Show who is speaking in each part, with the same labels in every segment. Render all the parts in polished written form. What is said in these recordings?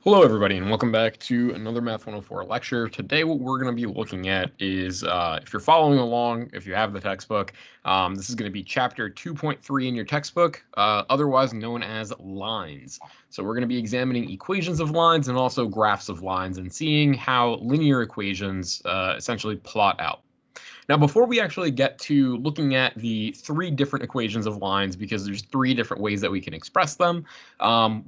Speaker 1: Hello, everybody, and welcome back to another Math 104 lecture. Today, what we're going to be looking at is, if you're following along, if you have the textbook, this is going to be chapter 2.3 in your textbook, otherwise known as lines. So we're going to be examining equations of lines and also graphs of lines and seeing how linear equations essentially plot out. Now, before we actually get to looking at the three different equations of lines, because there's three different ways that we can express them,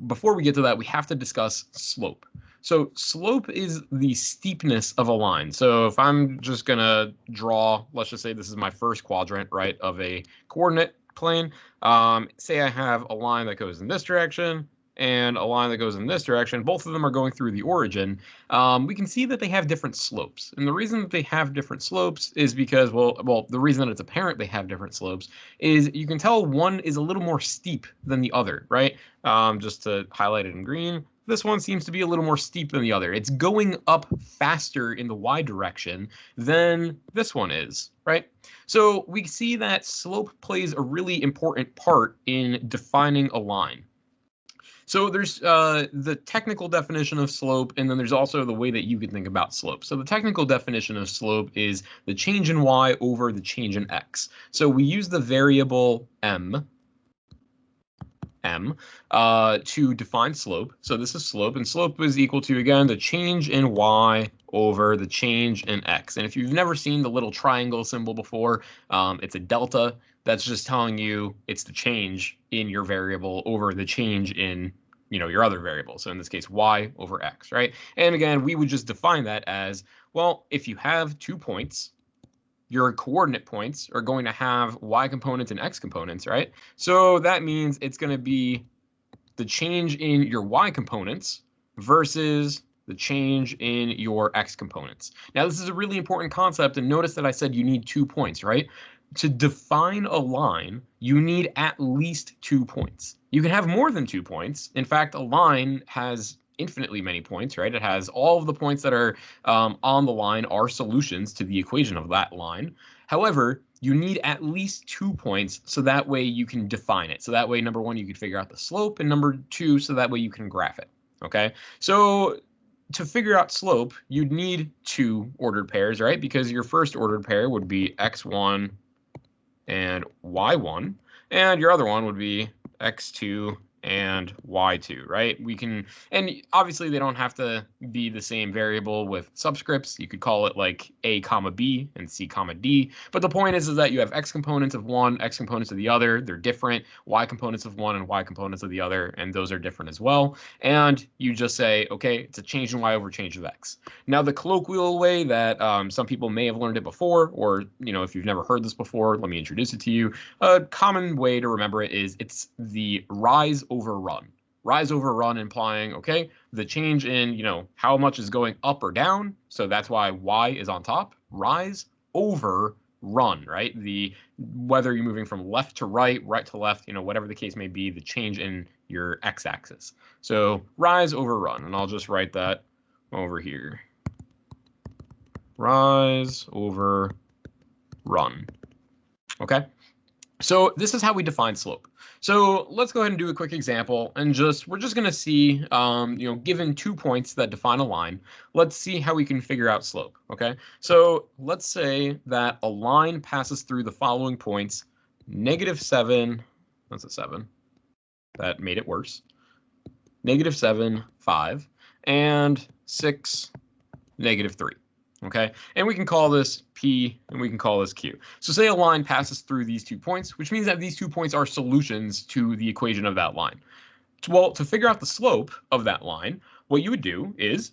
Speaker 1: before we get to that, we have to discuss slope. So slope is the steepness of a line. So if I'm just going to draw, let's just say this is my first quadrant, right, of a coordinate plane. Say I have a line that goes in this direction and a line that goes in this direction. Both of them are going through the origin. We can see that they have different slopes. And the reason that they have different slopes is because, well, the reason that it's apparent they have different slopes is you can tell one is a little more steep than the other, right? Just to highlight it in green, this one seems to be a little more steep than the other. It's going up faster in the y direction than this one is, right? So we see that slope plays a really important part in defining a line. So there's the technical definition of slope, and then there's also the way that you can think about slope. So the technical definition of slope is the change in y over the change in x. So we use the variable m to define slope. So this is slope, and slope is equal to, again, the change in y over the change in x. And if you've never seen the little triangle symbol before, it's a delta. That's just telling you it's the change in your variable over the change in your other variable. So in this case, y over x, right? And again, we would just define that as, well, if you have 2 points, your coordinate points are going to have y components and x components, right? So that means it's going to be the change in your y components versus the change in your x components. Now, this is a really important concept, and notice that I said you need 2 points, right? To define a line, you need at least 2 points. You can have more than 2 points. In fact, a line has infinitely many points, right? It has all of the points that are on the line are solutions to the equation of that line. However, you need at least 2 points so that way you can define it. So that way, number one, you can figure out the slope, and number two, so that way you can graph it. Okay, so to figure out slope, you'd need 2 ordered pairs, right? Because your first ordered pair would be x1 and y1, and your other one would be x2 and y2, right? We can, and obviously they don't have to be the same variable with subscripts. You could call it like a comma b and c comma d. But the point is that you have x components of one, x components of the other. They're different. Y components of one and y components of the other, and those are different as well. And you just say, okay, it's a change in y over change of x. Now, the colloquial way that some people may have learned it before, or if you've never heard this before, let me introduce it to you. A common way to remember it is it's the rise over run. Rise over run implying, okay, the change in, how much is going up or down. So that's why y is on top. Rise over run, right? Whether you're moving from left to right, right to left, whatever the case may be, the change in your x-axis. So rise over run, and I'll just write that over here. Rise over run. Okay. So this is how we define slope. So let's go ahead and do a quick example, and we're just going to see, given 2 points that define a line, let's see how we can figure out slope. Okay. So let's say that a line passes through the following points: -7. That's a 7. That made it worse. -7, 5, and 6, -3. Okay, and we can call this P and we can call this Q. So say a line passes through these 2 points, which means that these 2 points are solutions to the equation of that line. Well, to figure out the slope of that line, what you would do is,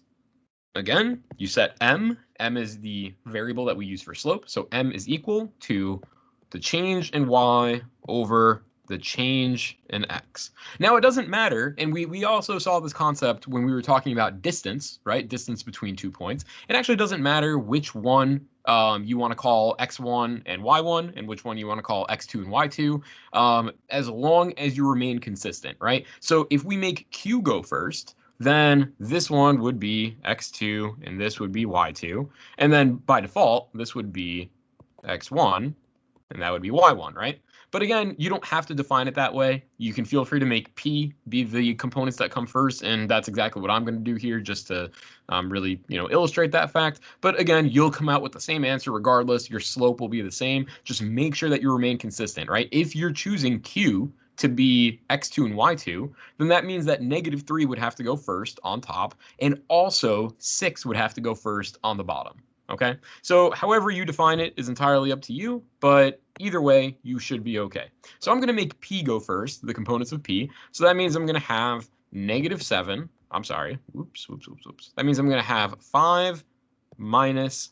Speaker 1: again, you set m. M is the variable that we use for slope. So m is equal to the change in y over the change in x. Now, it doesn't matter, and we also saw this concept when we were talking about distance, right? Distance between 2 points. It actually doesn't matter which one you want to call x1 and y1 and which one you want to call x2 and y2, as long as you remain consistent, right? So if we make q go first, then this one would be x2 and this would be y2. And then by default, this would be x1 and that would be y1, right? But again, you don't have to define it that way. You can feel free to make P be the components that come first, and that's exactly what I'm going to do here just to really, illustrate that fact. But again, you'll come out with the same answer regardless. Your slope will be the same. Just make sure that you remain consistent, right? If you're choosing Q to be x2 and y2, then that means that -3 would have to go first on top, and also 6 would have to go first on the bottom. Okay, so however you define it is entirely up to you, but either way, you should be okay. So I'm going to make P go first, the components of P. So that means I'm going to have -7. I'm sorry. Oops. That means I'm going to have 5 minus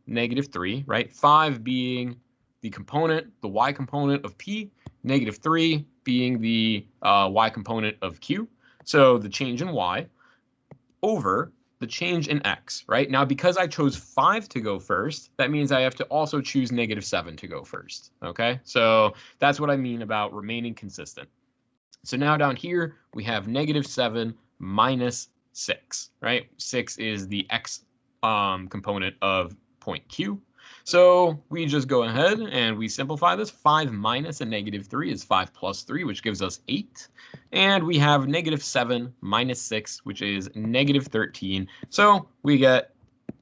Speaker 1: -3, right? 5 being the component, the y component of P, -3 being the y component of Q. So the change in y over the change in x, right? Now, because I chose 5 to go first, that means I have to also choose -7 to go first, okay? So that's what I mean about remaining consistent. So now down here, we have -7 minus 6, right? 6 is the x component of point Q. So we just go ahead and we simplify this. 5 minus a -3 is 5 plus 3, which gives us 8. And we have -7 minus 6, which is -13. So we get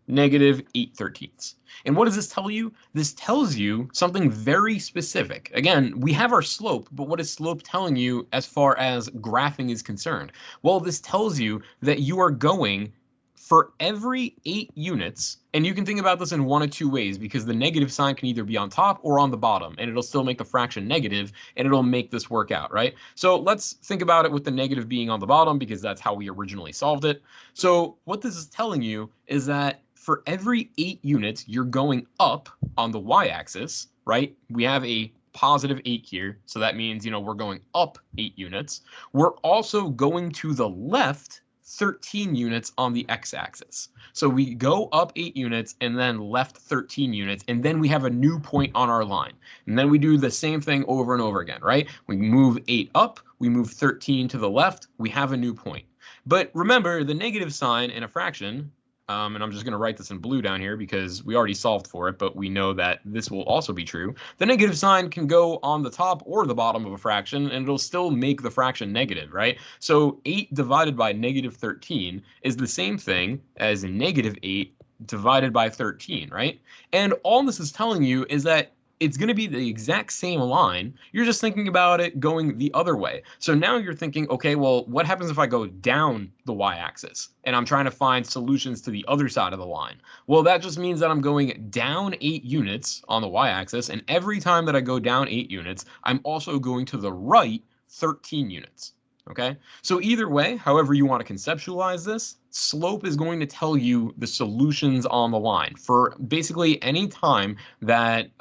Speaker 1: -8/13. And what does this tell you? This tells you something very specific. Again, we have our slope, but what is slope telling you as far as graphing is concerned? Well, this tells you that you are going for every 8 units, and you can think about this in one of two ways, because the negative sign can either be on top or on the bottom, and it'll still make the fraction negative, and it'll make this work out, right? So let's think about it with the negative being on the bottom, because that's how we originally solved it. So what this is telling you is that for every 8 units, you're going up on the y-axis, right? We have a positive 8 here, so that means, we're going up 8 units. We're also going to the left 13 units on the x-axis. So we go up 8 units and then left 13 units, and then we have a new point on our line. And then we do the same thing over and over again, right? We move 8 up, we move 13 to the left, we have a new point. But remember, the negative sign in a fraction, and I'm just going to write this in blue down here because we already solved for it, but we know that this will also be true. The negative sign can go on the top or the bottom of a fraction, and it'll still make the fraction negative, right? So 8 divided by -13 is the same thing as -8 divided by 13, right? And all this is telling you is that it's going to be the exact same line. You're just thinking about it going the other way. So now you're thinking, okay, well, what happens if I go down the y-axis and I'm trying to find solutions to the other side of the line? Well, that just means that I'm going down 8 units on the y-axis, and every time that I go down 8 units, I'm also going to the right 13 units. Okay, so either way, however you want to conceptualize this, slope is going to tell you the solutions on the line for basically any time that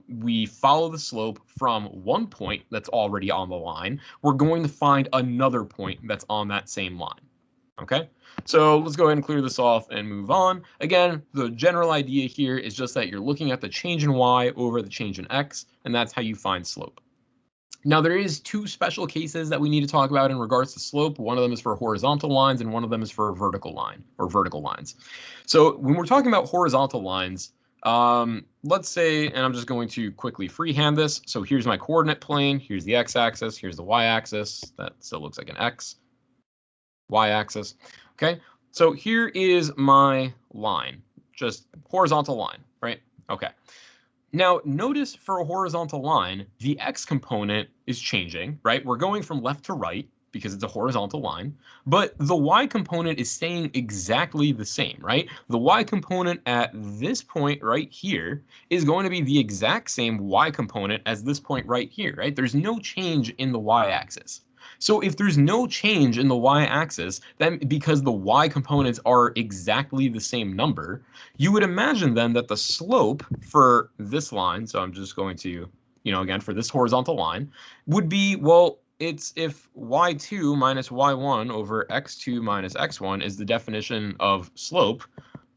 Speaker 1: we follow the slope from one point that's already on the line. We're going to find another point that's on that same line. Okay, so let's go ahead and clear this off and move on. Again, the general idea here is just that you're looking at the change in y over the change in x, and that's how you find slope. Now, there is 2 special cases that we need to talk about in regards to slope. One of them is for horizontal lines, and one of them is for a vertical line or vertical lines. So when we're talking about horizontal lines, let's say, and I'm just going to quickly freehand this. So here's my coordinate plane. Here's the x-axis. Here's the y-axis. That still looks like an x. Y-axis. Okay, so here is my line, just horizontal line, right? Okay. Now, notice for a horizontal line, the x component is changing, right? We're going from left to right because it's a horizontal line, but the y component is staying exactly the same, right? The y component at this point right here is going to be the exact same y component as this point right here, right? There's no change in the y-axis. So if there's no change in the y-axis, then because the y components are exactly the same number, you would imagine then that the slope for this line, so I'm just going to, again, for this horizontal line, would be, well, it's if y2 minus y1 over x2 minus x1 is the definition of slope,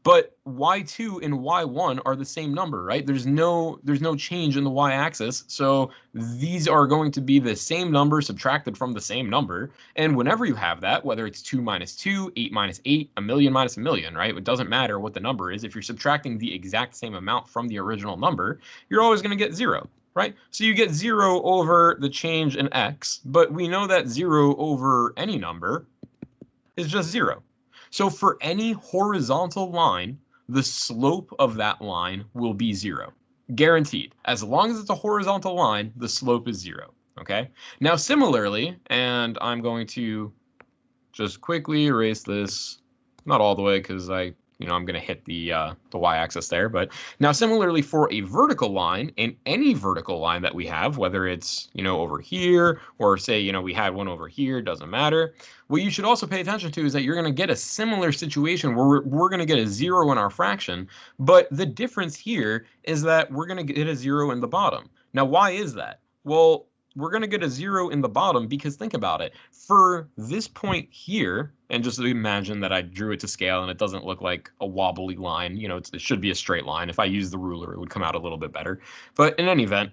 Speaker 1: but y2 and y1 are the same number, right? There's no change in the y-axis, so these are going to be the same number subtracted from the same number. And whenever you have that, whether it's 2 minus 2, 8 minus 8, a million minus a million, right? It doesn't matter what the number is. If you're subtracting the exact same amount from the original number, you're always going to get 0. right? So you get 0 over the change in x, but we know that 0 over any number is just 0. So for any horizontal line, the slope of that line will be 0. Guaranteed. As long as it's a horizontal line, the slope is 0. Okay? Now similarly, and I'm going to just quickly erase this, not all the way because I'm going to hit the y-axis there. But now similarly for a vertical line, and any vertical line that we have, whether it's over here or say we had one over here, doesn't matter. What you should also pay attention to is that you're going to get a similar situation where we're going to get a 0 in our fraction, but the difference here is that we're going to get a 0 in the bottom. Now, why is that? Well, we're going to get a 0 in the bottom because think about it. For this point here, and just imagine that I drew it to scale and it doesn't look like a wobbly line. It should be a straight line. If I use the ruler, it would come out a little bit better. But in any event,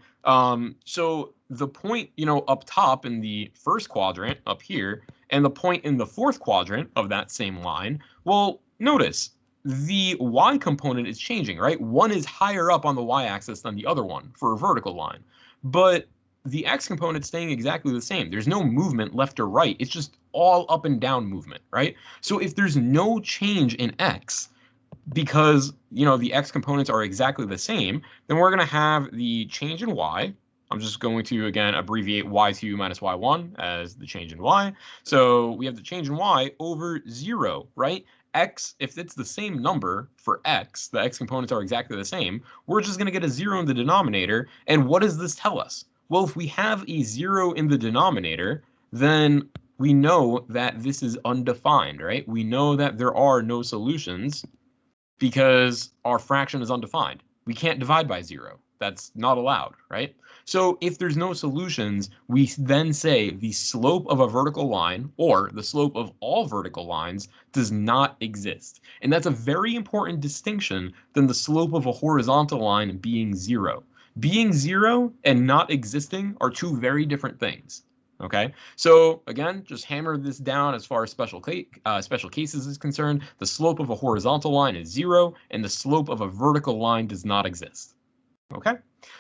Speaker 1: so the point, up top in the first quadrant up here, and the point in the fourth quadrant of that same line, well, notice the y component is changing, right? One is higher up on the y-axis than the other one for a vertical line. But the x component staying exactly the same. There's no movement left or right. It's just all up and down movement, right? So if there's no change in x, because the x components are exactly the same, then we're going to have the change in y. I'm just going to again abbreviate y2 minus y1 as the change in y. So we have the change in y over 0, right? X, if it's the same number for x, the x components are exactly the same, we're just going to get a 0 in the denominator. And what does this tell us? Well, if we have a 0 in the denominator, then we know that this is undefined, right? We know that there are no solutions because our fraction is undefined. We can't divide by 0. That's not allowed, right? So if there's no solutions, we then say the slope of a vertical line, or the slope of all vertical lines, does not exist. And that's a very important distinction than the slope of a horizontal line being 0. Being 0 and not existing are two very different things. Okay, so again, just hammer this down as far as special cases is concerned. The slope of a horizontal line is 0, and the slope of a vertical line does not exist. Okay,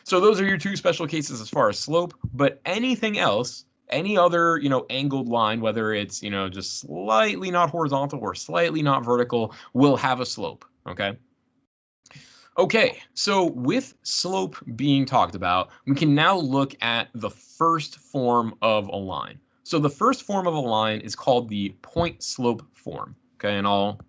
Speaker 1: so those are your two special cases as far as slope. But anything else, any other angled line, whether it's just slightly not horizontal or slightly not vertical, will have a slope. Okay. Okay, so with slope being talked about, we can now look at the first form of a line. So the first form of a line is called the point slope form. Okay, and I'll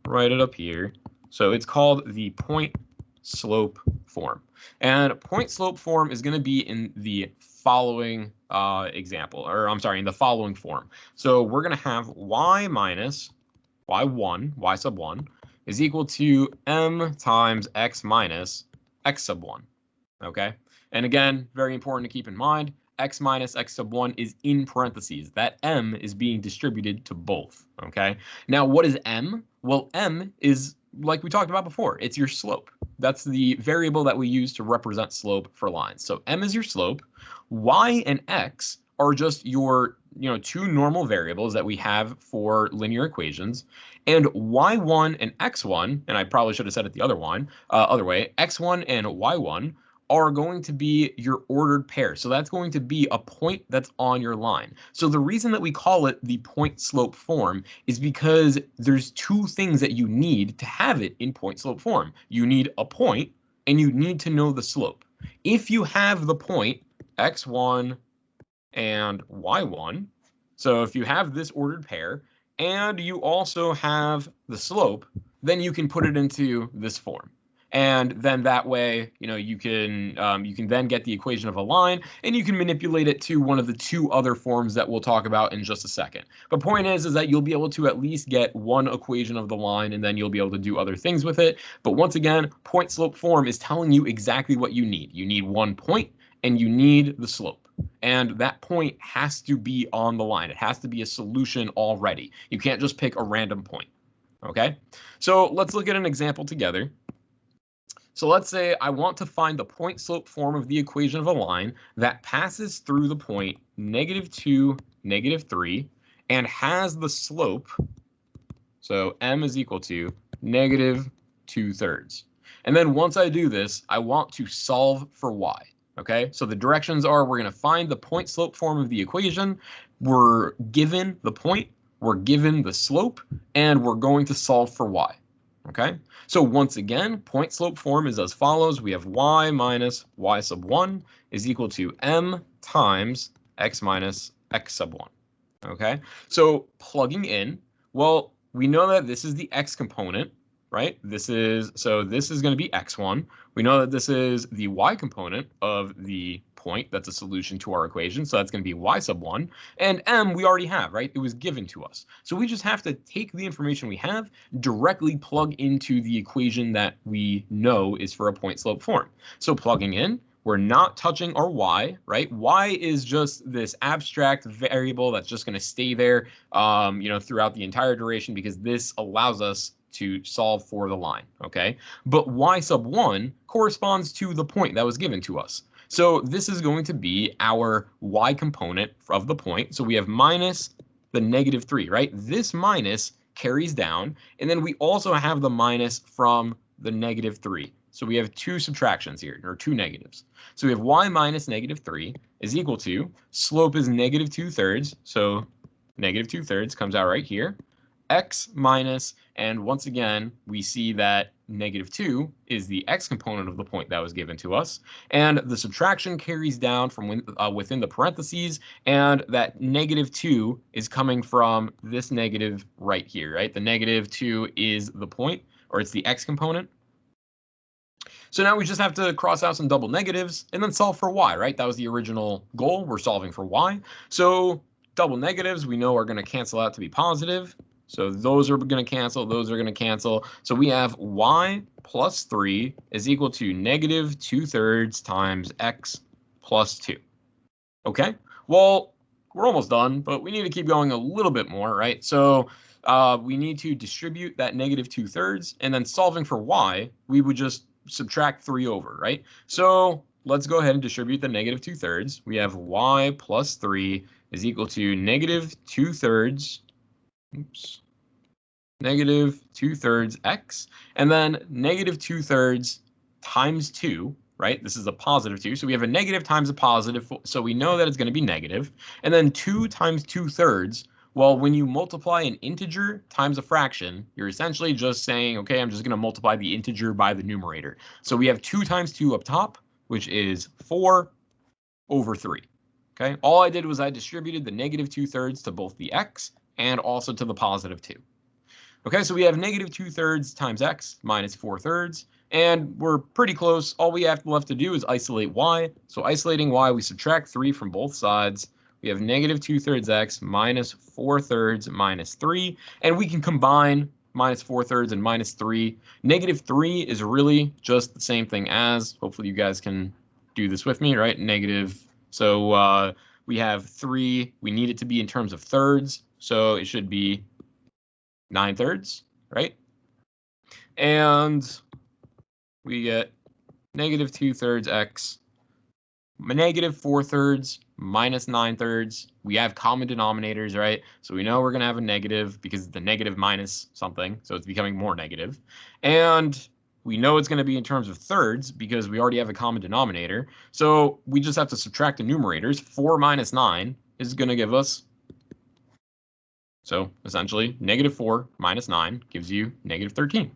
Speaker 1: write it up here. So it's called the point slope form. And point slope form is going to be in the following example, or I'm sorry, in the following form. So we're going to have y minus y1, y sub 1, is equal to m times x minus x sub 1, okay? And again, very important to keep in mind, x minus x sub 1 is in parentheses. That m is being distributed to both, okay? Now, what is m? Well, m is, like we talked about before, it's your slope. That's the variable that we use to represent slope for lines. So m is your slope. Y and x are just your two normal variables that we have for linear equations, and y1 and x1, and I probably should have said it the other way, x1 and y1 are going to be your ordered pair. So that's going to be a point that's on your line. So the reason that we call it the point slope form is because there's two things that you need to have it in point slope form. You need a point and you need to know the slope. If you have the point x1 and y1, so if you have this ordered pair and you also have the slope, then you can put it into this form. And then that way, you can then get the equation of a line, and you can manipulate it to one of the two other forms that we'll talk about in just a second. But point is that you'll be able to at least get one equation of the line, and then you'll be able to do other things with it. But once again, point slope form is telling you exactly what you need. You need one point, and you need the slope. And that point has to be on the line. It has to be a solution already. You can't just pick a random point. Okay? So let's look at an example together. So let's say I want to find the point slope form of the equation of a line that passes through the point -2, -3, and has the slope, so m is equal to -2/3. And then once I do this, I want to solve for y. Okay, so the directions are we're going to find the point slope form of the equation. We're given the point, we're given the slope, and we're going to solve for y. Okay, so once again, point slope form is as follows. We have y minus y sub 1 is equal to m times x minus x sub 1. Okay, so plugging in, well, we know that this is the x component, right? This is going to be x1. We know that this is the y component of the point. That's a solution to our equation. So that's going to be y sub 1. And m we already have, right? It was given to us. So we just have to take the information we have, directly plug into the equation that we know is for a point slope form. So plugging in, we're not touching our y, right? Y is just this abstract variable that's just going to stay there, throughout the entire duration, because this allows us to solve for the line, okay? But y sub 1 corresponds to the point that was given to us. So this is going to be our y component of the point. So we have minus the negative 3, right? This minus carries down, and then we also have the minus from the negative 3. So we have two subtractions here, or two negatives. So we have y minus negative 3 is equal to, slope is negative 2/3, so negative 2/3 comes out right here, x minus, and once again, we see that negative 2 is the x component of the point that was given to us, and the subtraction carries down from within the parentheses, and that negative 2 is coming from this negative right here, right? The negative 2 is the point, or it's the x component. So now we just have to cross out some double negatives and then solve for y, right? That was the original goal. We're solving for y. So double negatives we know are going to cancel out to be positive. So those are going to cancel, those are going to cancel. So we have y plus 3 is equal to negative 2/3 times x plus 2. Okay, well, we're almost done, but we need to keep going a little bit more, right? So we need to distribute that negative 2/3, and then solving for y, we would just subtract 3 over, right? So let's go ahead and distribute the negative 2/3. We have y plus 3 is equal to negative 2/3, negative 2/3 x, and then negative 2/3 times 2, right? This is a positive 2, so we have a negative times a positive, so we know that it's going to be negative. And then 2 times 2/3, well, when you multiply an integer times a fraction, you're essentially just saying, okay, I'm just going to multiply the integer by the numerator. So we have 2 times 2 up top, which is 4 over 3. Okay, all I did was I distributed the negative 2/3 to both the x and also to the positive 2. Okay, so we have negative 2/3 times x minus 4/3, and we're pretty close. All we have left to do is isolate y. So isolating y, we subtract 3 from both sides. We have negative 2/3 x minus 4/3 minus 3, and we can combine minus 4/3 and minus 3. Negative 3 is really just the same thing as, hopefully you guys can do this with me, right? Negative, so we have 3, we need it to be in terms of thirds, so it should be 9/3, right? And we get negative 2/3 x, negative 4/3 minus 9/3. We have common denominators, right? So we know we're going to have a negative because it's the negative minus something, so it's becoming more negative. And we know it's going to be in terms of thirds because we already have a common denominator. So we just have to subtract the numerators. 4 minus 9 is going to give us, so essentially, negative 4 minus 9 gives you negative 13.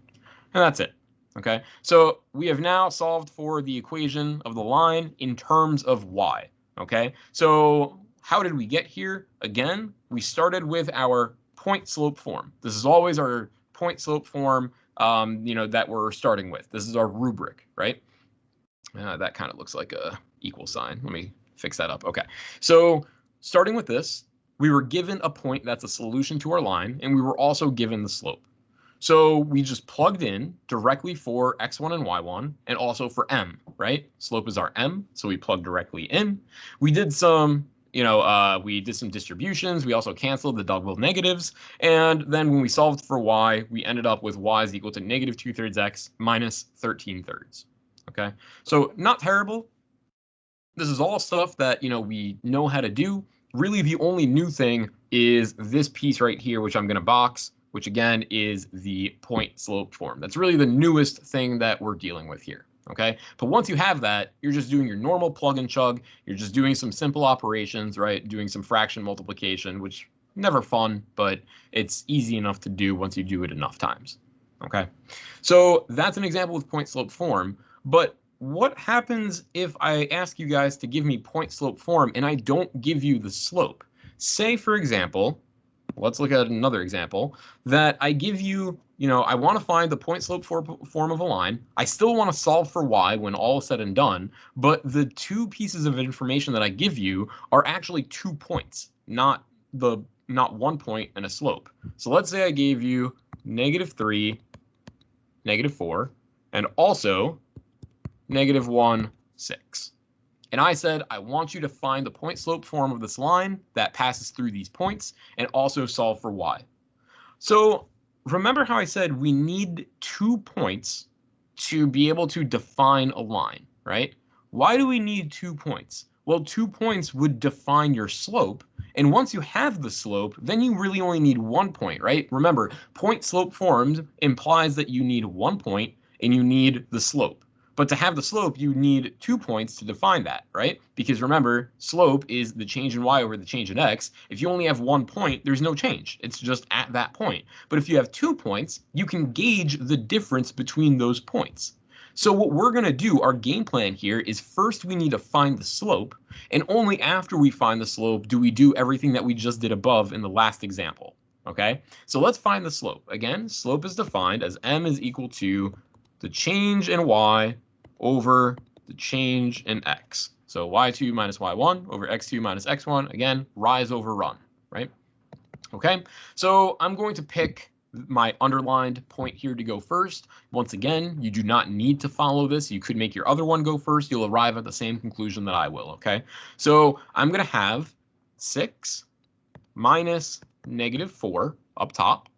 Speaker 1: And that's it. Okay, so we have now solved for the equation of the line in terms of y. Okay, so how did we get here? Again, we started with our point slope form. This is always our point slope form, that we're starting with. This is our rubric, right? That kind of looks like a equal sign. Let me fix that up. Okay, so starting with this, we were given a point that's a solution to our line, and we were also given the slope. So we just plugged in directly for x1 and y1, and also for m, right? Slope is our m, so we plugged directly in. We did some, distributions. We also canceled the double negatives, and then when we solved for y, we ended up with y is equal to negative 2/3 x minus 13/3. Okay, so not terrible. This is all stuff that we know how to do. Really, the only new thing is this piece right here, which I'm going to box. which again is the point slope form. That's really the newest thing that we're dealing with here. Okay, but once you have that, you're just doing your normal plug and chug. You're just doing some simple operations, right? Doing some fraction multiplication, which never fun, but it's easy enough to do once you do it enough times. Okay, so that's an example with point slope form. But what happens if I ask you guys to give me point slope form and I don't give you the slope? Say, for example, let's look at another example, that I give you, I want to find the point slope form of a line. I still want to solve for y when all is said and done, but the two pieces of information that I give you are actually 2 points, not 1 point and a slope. So let's say I gave you -3, -4, and also -1, 6. And I said, I want you to find the point slope form of this line that passes through these points and also solve for y. So remember how I said we need 2 points to be able to define a line, right? Why do we need 2 points? Well, 2 points would define your slope. And once you have the slope, then you really only need 1 point, right? Remember, point slope formed implies that you need 1 point and you need the slope. But to have the slope, you need 2 points to define that, right? Because remember, slope is the change in y over the change in x. If you only have 1 point, there's no change. It's just at that point. But if you have 2 points, you can gauge the difference between those points. So what we're going to do, our game plan here, is first we need to find the slope, and only after we find the slope do we do everything that we just did above in the last example. Okay? So let's find the slope. Again, slope is defined as m is equal to the change in y over the change in x. So y2 minus y1 over x2 minus x1. Again, rise over run, right? Okay, so I'm going to pick my underlined point here to go first. Once again, you do not need to follow this. You could make your other one go first. You'll arrive at the same conclusion that I will, okay? So I'm going to have 6 minus -4 up top,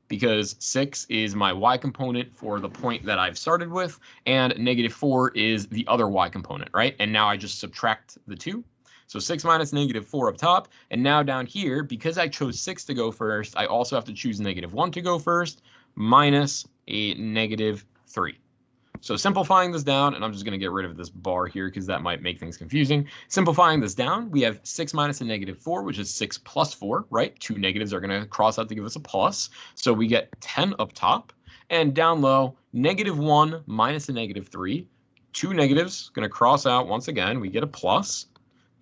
Speaker 1: because 6 is my y component for the point that I've started with, and -4 is the other y component, right? And now I just subtract the 2. So 6 minus -4 up top, and now down here, because I chose 6 to go first, I also have to choose -1 to go first, minus a -3. So simplifying this down, and I'm just going to get rid of this bar here because that might make things confusing. Simplifying this down, we have 6 minus a -4, which is 6 plus 4, right? 2 negatives are going to cross out to give us a plus. So we get 10 up top. And down low, -1 minus a -3. 2 negatives going to cross out once again. We get a plus.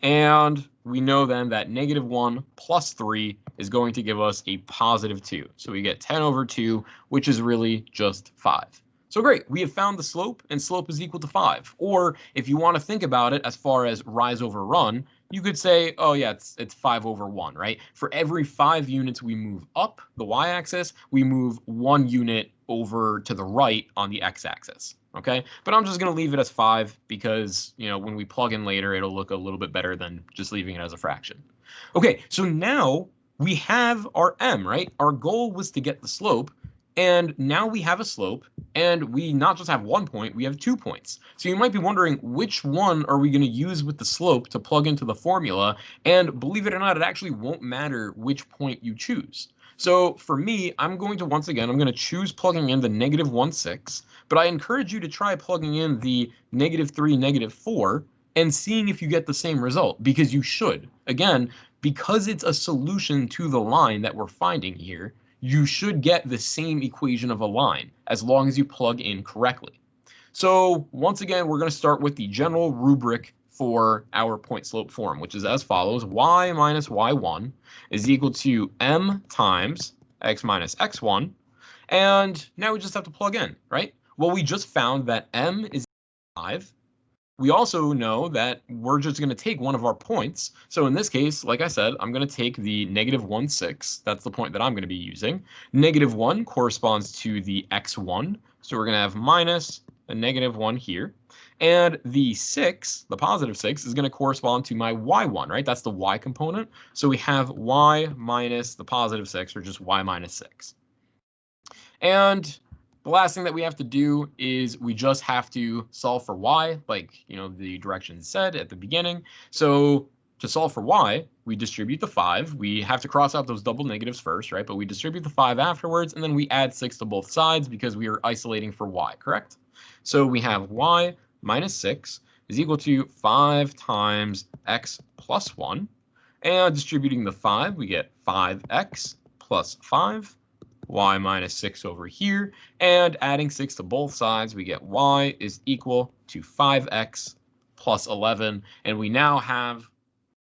Speaker 1: And we know then that -1 plus 3 is going to give us a +2. So we get 10 over 2, which is really just 5. So great, we have found the slope, and slope is equal to 5. Or if you want to think about it as far as rise over run, you could say, oh yeah, it's 5 over 1, right? For every 5 units we move up the y-axis, we move 1 unit over to the right on the x-axis, okay? But I'm just going to leave it as 5 because, when we plug in later, it'll look a little bit better than just leaving it as a fraction. Okay, so now we have our m, right? Our goal was to get the slope. And now we have a slope, and we not just have 1 point, we have 2 points. So you might be wondering, which one are we going to use with the slope to plug into the formula? And believe it or not, it actually won't matter which point you choose. So for me, I'm going to choose plugging in the -1/6, but I encourage you to try plugging in the -3, -4, and seeing if you get the same result, because you should. Again, because it's a solution to the line that we're finding here, you should get the same equation of a line as long as you plug in correctly. So once again, we're going to start with the general rubric for our point slope form, which is as follows: y minus y1 is equal to m times x minus x1. And now we just have to plug in, right? Well, we just found that m is 5. We also know that we're just going to take one of our points. So in this case, like I said, I'm going to take the -1/6. That's the point that I'm going to be using. -1 corresponds to the x1. So we're going to have minus a -1 here. And the 6, the +6, is going to correspond to my y1, right? That's the y component. So we have y minus the +6, or just y minus 6. And the last thing that we have to do is we just have to solve for y, like the directions said at the beginning. So to solve for y, we distribute the 5. We have to cross out those double negatives first, right? But we distribute the 5 afterwards, and then we add 6 to both sides because we are isolating for y, correct? So we have y minus 6 is equal to 5 times x plus 1. And distributing the 5, we get 5x plus 5, y minus 6 over here. And adding 6 to both sides, we get y is equal to 5x plus 11. And we now have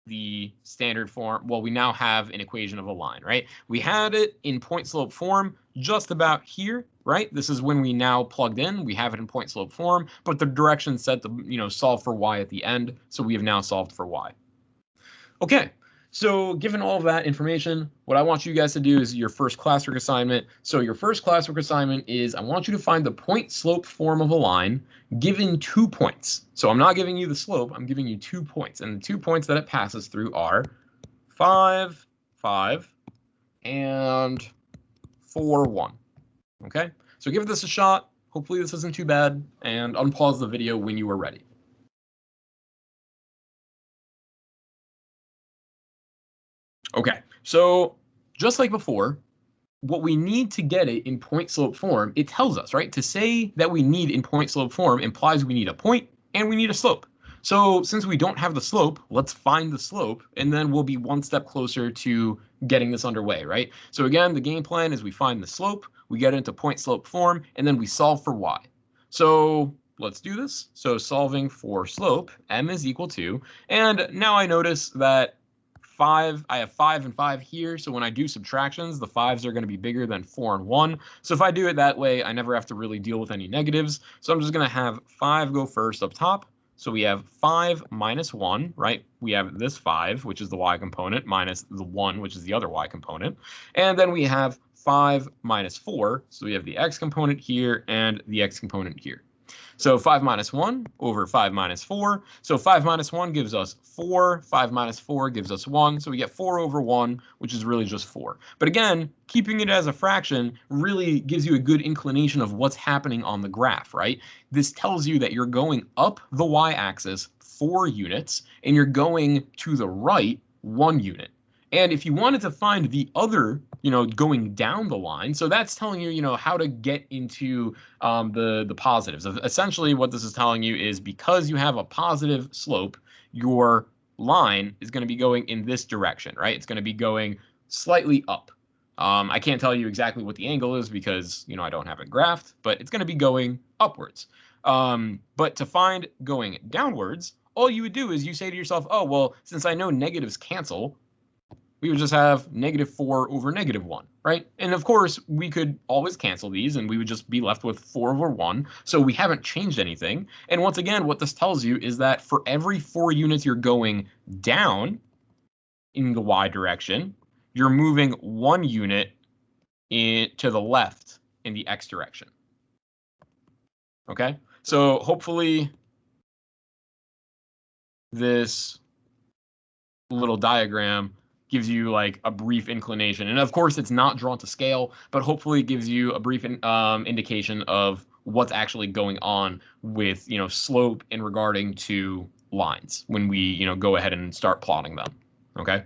Speaker 1: the standard form. Well, we now have an equation of a line, right? We had it in point slope form just about here, right? This is when we now plugged in. We have it in point slope form, but the direction set to, solve for y at the end. So we have now solved for y. Okay, so given all of that information, what I want you guys to do is your first classwork assignment. So your first classwork assignment is I want you to find the point slope form of a line given 2 points. So I'm not giving you the slope, I'm giving you 2 points. And the 2 points that it passes through are 5, 5, and 4, 1. Okay, so give this a shot. Hopefully this isn't too bad, and unpause the video when you are ready. Okay, so just like before, what we need to get it in point slope form, it tells us, right? To say that we need in point slope form implies we need a point and we need a slope. So since we don't have the slope, let's find the slope, and then we'll be one step closer to getting this underway, right? So again, the game plan is we find the slope, we get it into point slope form, and then we solve for y. So let's do this. So solving for slope, m is equal to, and now I notice that I have 5 and 5 here, so when I do subtractions, the 5s are going to be bigger than 4 and 1. So if I do it that way, I never have to really deal with any negatives. So I'm just going to have 5 go first up top. So we have 5 minus 1, right? We have this 5, which is the y component, minus the 1, which is the other y component. And then we have 5 minus 4, so we have the x component here and the x component here. So 5 minus 1 over 5 minus 4. So 5 minus 1 gives us 4. 5 minus 4 gives us 1. So we get 4 over 1, which is really just 4. But again, keeping it as a fraction really gives you a good inclination of what's happening on the graph, right? This tells you that you're going up the y-axis 4 units, and you're going to the right 1 unit. And if you wanted to find the other, going down the line, so that's telling you, how to get into the positives. Essentially, what this is telling you is because you have a positive slope, your line is going to be going in this direction, right? It's going to be going slightly up. I can't tell you exactly what the angle is because, I don't have it graphed, but it's going to be going upwards. But to find going downwards, all you would do is you say to yourself, oh, well, since I know negatives cancel, we would just have negative 4 over negative 1, right? And of course, we could always cancel these and we would just be left with 4 over 1. So we haven't changed anything. And once again, what this tells you is that for every 4 units you're going down in the y direction, you're moving 1 unit to the left in the x direction. Okay, so hopefully this little diagram gives you like a brief inclination. And of course, it's not drawn to scale, but hopefully it gives you a brief indication of what's actually going on with, slope in regarding to lines when we, go ahead and start plotting them. Okay.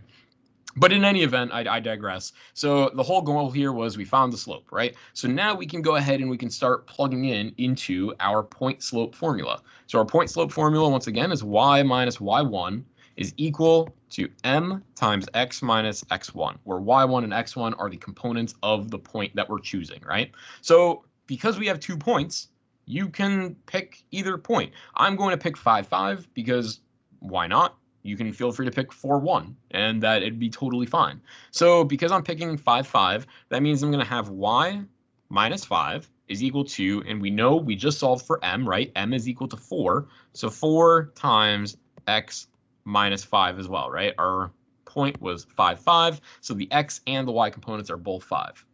Speaker 1: But in any event, I digress. So the whole goal here was we found the slope, right? So now we can go ahead and we can start plugging into our point slope formula. So our point slope formula, once again, is y minus y1 is equal to m times x minus x1, where y1 and x1 are the components of the point that we're choosing, right? So because we have 2 points, you can pick either point. I'm going to pick 5, 5 because why not? You can feel free to pick 4, 1, and that it'd be totally fine. So because I'm picking 5, 5, that means I'm going to have y minus 5 is equal to, and we know we just solved for m, right? M is equal to 4. So 4 times x minus 5 as well, right? Our point was 5, 5. So the x and the y components are both 5.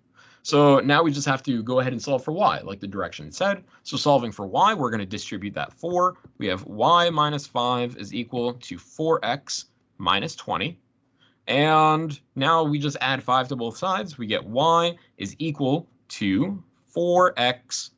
Speaker 1: So now we just have to go ahead and solve for y, like the direction said. So solving for y, we're going to distribute that 4. We have y minus 5 is equal to 4x minus 20. And now we just add 5 to both sides. We get y is equal to 4x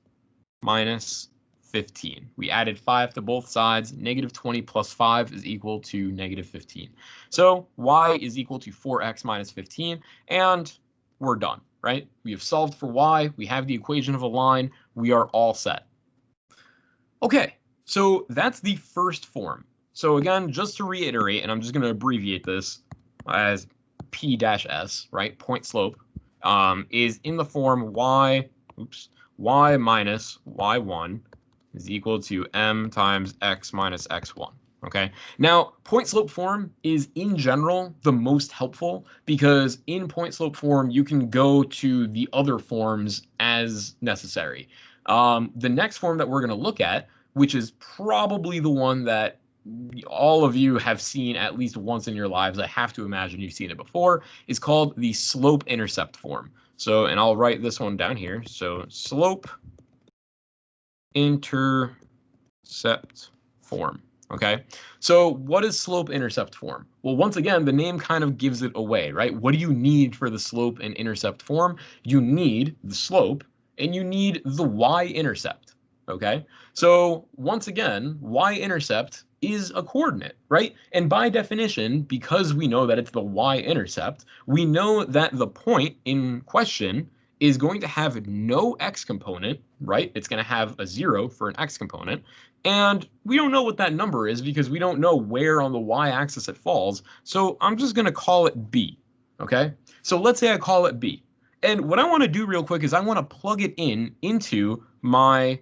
Speaker 1: minus 15. We added 5 to both sides. Negative 20 plus 5 is equal to negative 15. So y is equal to 4x minus 15, and we're done, right? We have solved for y. We have the equation of a line. We are all set. Okay, so that's the first form. So again, just to reiterate, and I'm just going to abbreviate this as P-S, right? Point slope is in the form y minus y1 is equal to m times x minus x1. Okay. Now, point slope form is in general the most helpful because in point slope form, you can go to the other forms as necessary. The next form that we're going to look at, which is probably the one that all of you have seen at least once in your lives, I have to imagine you've seen it before, is called the slope intercept form. So, and I'll write this one down here. So slope intercept form. Okay, so what is slope intercept form? Well, once again, the name kind of gives it away, right? What do you need for the slope and intercept form? You need the slope and you need the y-intercept. Okay, so once again, y-intercept is a coordinate, right? And by definition, because we know that it's the y-intercept, we know that the point in question is going to have no x component, right? It's going to have a 0 for an x component. And we don't know what that number is because we don't know where on the y-axis it falls. So I'm just going to call it b, okay? So let's say I call it b. And what I want to do real quick is I want to plug it into my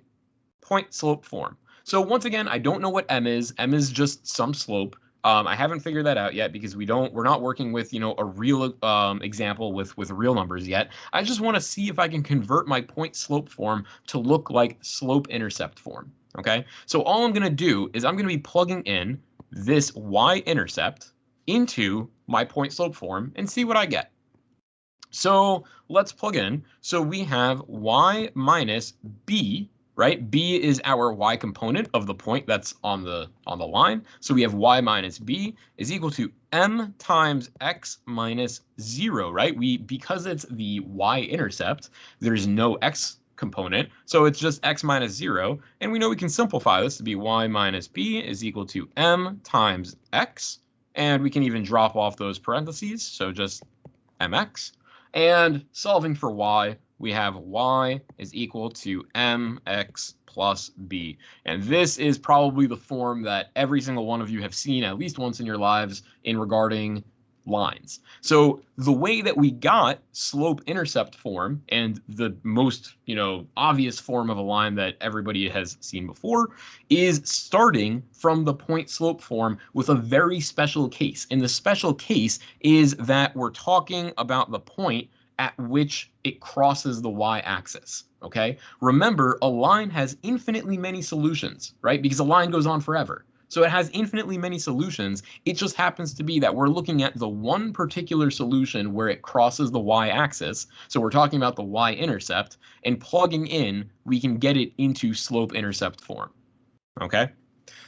Speaker 1: point slope form. So once again, I don't know what m is. M is just some slope. I haven't figured that out yet because we're not working with, a real example with real numbers yet. I just want to see if I can convert my point slope form to look like slope intercept form. Okay, so all I'm going to do is I'm going to be plugging in this y-intercept into my point slope form and see what I get. So let's plug in. So we have y minus b, right? B is our y component of the point that's on the line. So we have y minus b is equal to m times x minus 0, right? Because it's the y-intercept, there's no x component, so it's just x minus 0, and we know we can simplify this to be y minus b is equal to m times x, and we can even drop off those parentheses, so just mx. And solving for y, we have y is equal to mx plus b. And this is probably the form that every single one of you have seen at least once in your lives in regarding lines. So the way that we got slope intercept form, and the most, obvious form of a line that everybody has seen before, is starting from the point slope form with a very special case. And the special case is that we're talking about the point at which it crosses the y-axis. Okay, remember, a line has infinitely many solutions, right? Because a line goes on forever. So it has infinitely many solutions. It just happens to be that we're looking at the one particular solution where it crosses the y-axis. So we're talking about the y-intercept, and plugging in, we can get it into slope-intercept form. Okay?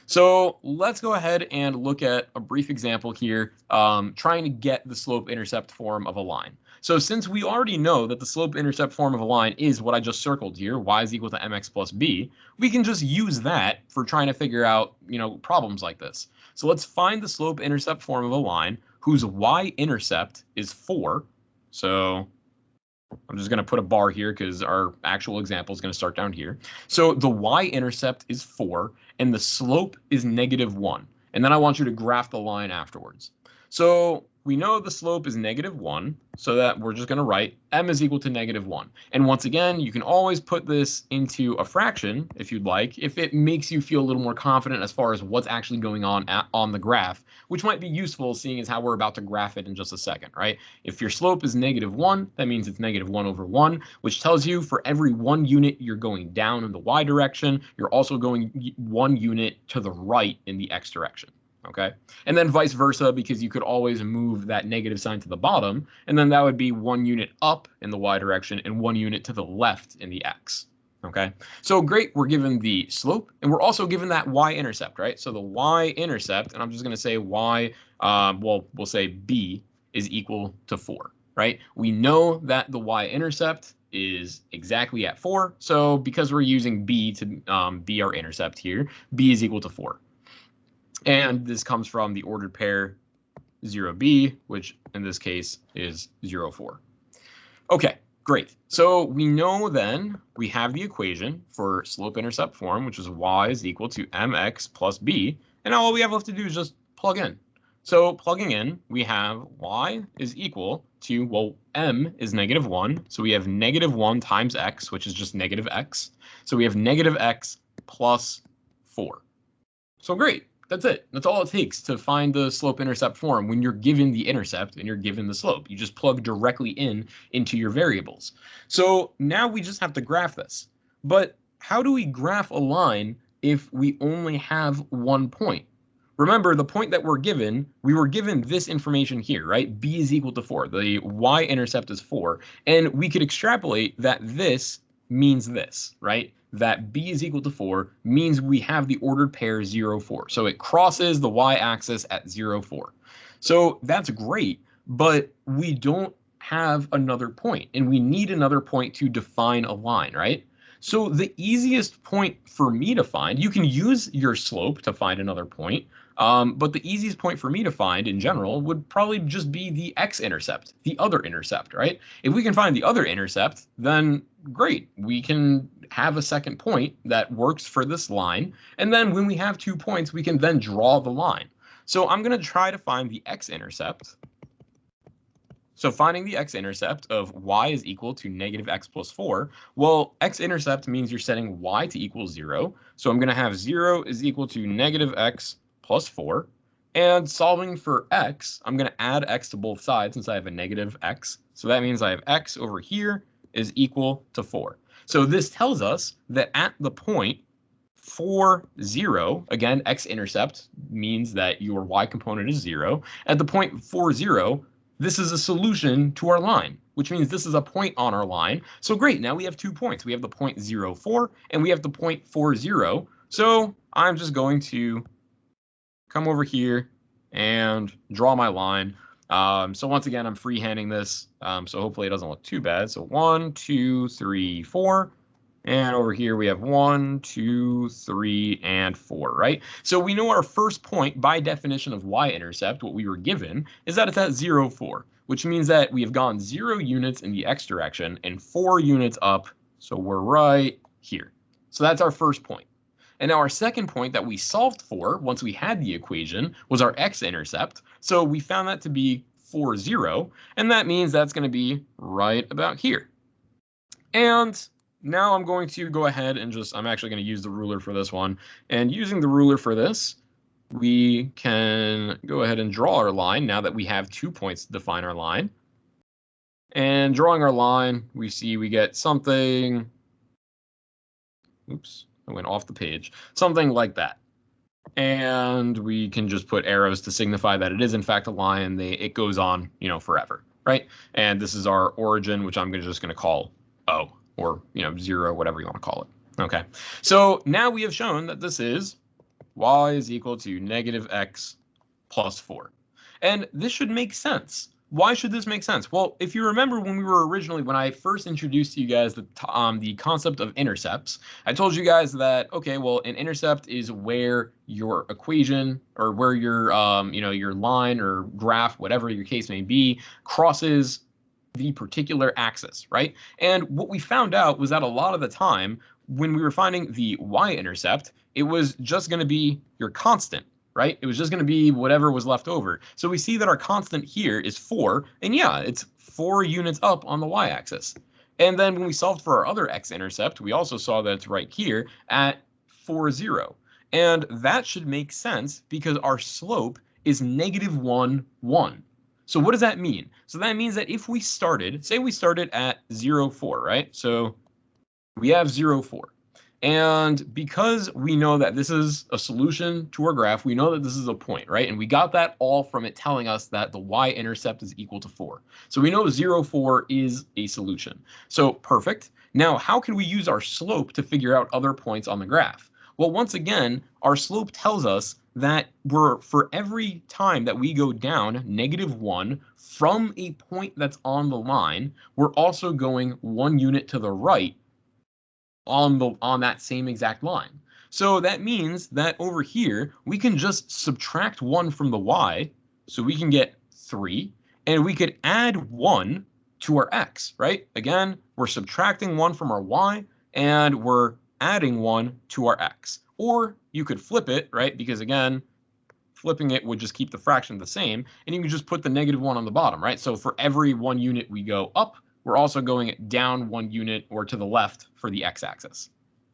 Speaker 1: So let's go ahead and look at a brief example here, trying to get the slope-intercept form of a line. So since we already know that the slope-intercept form of a line is what I just circled here, y is equal to mx plus b, we can just use that for trying to figure out, problems like this. So let's find the slope-intercept form of a line whose y-intercept is 4. So I'm just going to put a bar here because our actual example is going to start down here. So the y-intercept is 4 and the slope is -1. And then I want you to graph the line afterwards. So we know the slope is -1, so that we're just going to write m is equal to -1. And once again, you can always put this into a fraction if you'd like, if it makes you feel a little more confident as far as what's actually going on the graph, which might be useful seeing as how we're about to graph it in just a second, right? If your slope is -1, that means it's -1/1, which tells you for every 1 unit you're going down in the y direction, you're also going 1 unit to the right in the x direction. Okay, and then vice versa, because you could always move that negative sign to the bottom, and then that would be 1 unit up in the y direction and 1 unit to the left in the x. Okay, so great, we're given the slope, and we're also given that y-intercept, right? So the y-intercept, and I'm just going to say y, we'll say b is equal to 4. right? We know that the y-intercept is exactly at 4. So because we're using b to be our intercept here, b is equal to 4. And this comes from the ordered pair 0b, which in this case is 0, 4. Okay, great. So we know then we have the equation for slope-intercept form, which is y is equal to mx plus b. And now all we have left to do is just plug in. So plugging in, we have y is equal to, well, m is -1. So we have -1 times x, which is just negative x. So we have negative x plus 4. So great. That's it. That's all it takes to find the slope-intercept form when you're given the intercept and you're given the slope. You just plug directly into your variables. So now we just have to graph this. But how do we graph a line if we only have one point? Remember, the point that we were given this information here, right? B is equal to 4. The y-intercept is 4. And we could extrapolate that this means this, right? That b is equal to 4 means we have the ordered pair 0, 4. So it crosses the y-axis at 0, 4. So that's great, but we don't have another point, and we need another point to define a line, right? So the easiest point for me to find, you can use your slope to find another point, but the easiest point for me to find in general would probably just be the x-intercept, the other intercept, right? If we can find the other intercept, then great. We can have a second point that works for this line. And then when we have 2 points, we can then draw the line. So I'm going to try to find the x-intercept. So finding the x-intercept of y is equal to -x plus 4. Well, x-intercept means you're setting y to equal 0. So I'm going to have 0 is equal to -x plus 4. And solving for x, I'm going to add x to both sides since I have a -x. So that means I have x over here is equal to 4. So this tells us that at the point 4, 0, again, x-intercept means that your y component is 0. At the point 4, 0, this is a solution to our line, which means this is a point on our line. So great, now we have 2 points. We have the point 0, 4, and we have the point 4, 0. So I'm just going to come over here and draw my line. So once again, I'm freehanding this, so hopefully it doesn't look too bad. So 1, 2, 3, 4. And over here we have 1, 2, 3, and 4, right? So we know our first point by definition of y-intercept, what we were given, is that it's at 0, 4, which means that we have gone 0 units in the x direction and 4 units up. So we're right here. So that's our first point. And now our second point that we solved for once we had the equation was our x-intercept. So we found that to be 4, 0, and that means that's going to be right about here. And now I'm going to go ahead and I'm actually going to use the ruler for this one. And using the ruler for this, we can go ahead and draw our line now that we have 2 points to define our line. And drawing our line, we see we get something, oops, I went off the page, something like that. And we can just put arrows to signify that it is in fact a line. It goes on, forever, right? And this is our origin, which I'm just going to call O, or 0, whatever you want to call it. Okay, so now we have shown that this is y is equal to -x plus 4. And this should make sense. Why should this make sense? Well, if you remember when I first introduced to you guys the concept of intercepts, I told you guys that, okay, well, an intercept is where your equation or where your, your line or graph, whatever your case may be, crosses the particular axis, right? And what we found out was that a lot of the time when we were finding the y-intercept, it was just going to be your constant, right? It was just going to be whatever was left over. So we see that our constant here is 4, and yeah, it's 4 units up on the y-axis. And then when we solved for our other x-intercept, we also saw that it's right here at 4, 0. And that should make sense because our slope is -1, 1. So what does that mean? So that means that if we started, say we started at 0, 4, right? So we have 0, 4. And because we know that this is a solution to our graph, we know that this is a point, right? And we got that all from it telling us that the y-intercept is equal to 4. So we know 0, 4 is a solution. So perfect. Now, how can we use our slope to figure out other points on the graph? Well, once again, our slope tells us that for every time that we go down -1 from a point that's on the line, we're also going 1 unit to the right on that same exact line. So that means that over here, we can just subtract 1 from the y, so we can get 3, and we could add 1 to our x, right? Again, we're subtracting 1 from our y, and we're adding 1 to our x. Or you could flip it, right? Because again, flipping it would just keep the fraction the same, and you can just put the -1 on the bottom, right? So for every 1 unit we go up, we're also going down 1 unit or to the left for the x-axis,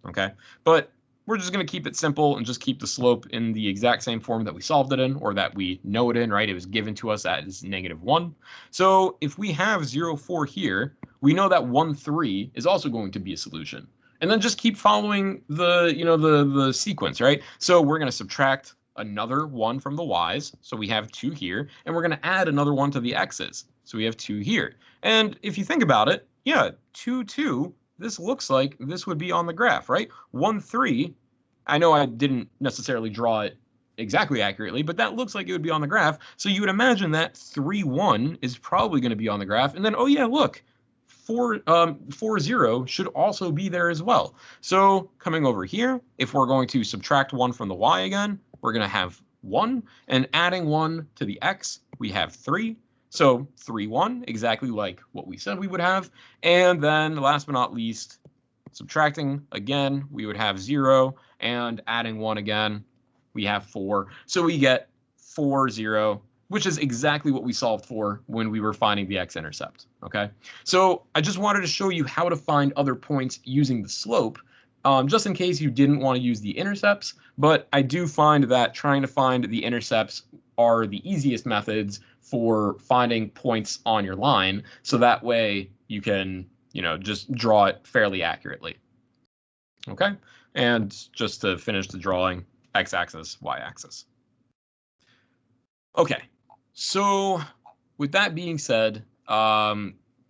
Speaker 1: okay? But we're just going to keep it simple and just keep the slope in the exact same form that we solved it in, or that we know it in, right? It was given to us as -1. So if we have 0, 4 here, we know that 1, 3 is also going to be a solution. And then just keep following the, the sequence, right? So we're going to subtract another 1 from the y's, so we have 2 here, and we're going to add another 1 to the x's, so we have 2 here. And if you think about it, yeah, 2, 2, this looks like this would be on the graph, right? 1, 3, I know I didn't necessarily draw it exactly accurately, but that looks like it would be on the graph, so you would imagine that 3, 1 is probably going to be on the graph, and then, oh yeah, look, 4, 4, 0 should also be there as well. So coming over here, if we're going to subtract 1 from the y again, we're going to have 1, and adding 1 to the x, we have 3. So 3, 1, exactly like what we said we would have. And then last but not least, subtracting again, we would have 0, and adding 1 again, we have 4. So we get 4, 0, which is exactly what we solved for when we were finding the x-intercept, okay? So I just wanted to show you how to find other points using the slope, just in case you didn't want to use the intercepts, but I do find that trying to find the intercepts are the easiest methods for finding points on your line, so that way you can, just draw it fairly accurately. Okay, and just to finish the drawing, x-axis, y-axis. Okay, so with that being said,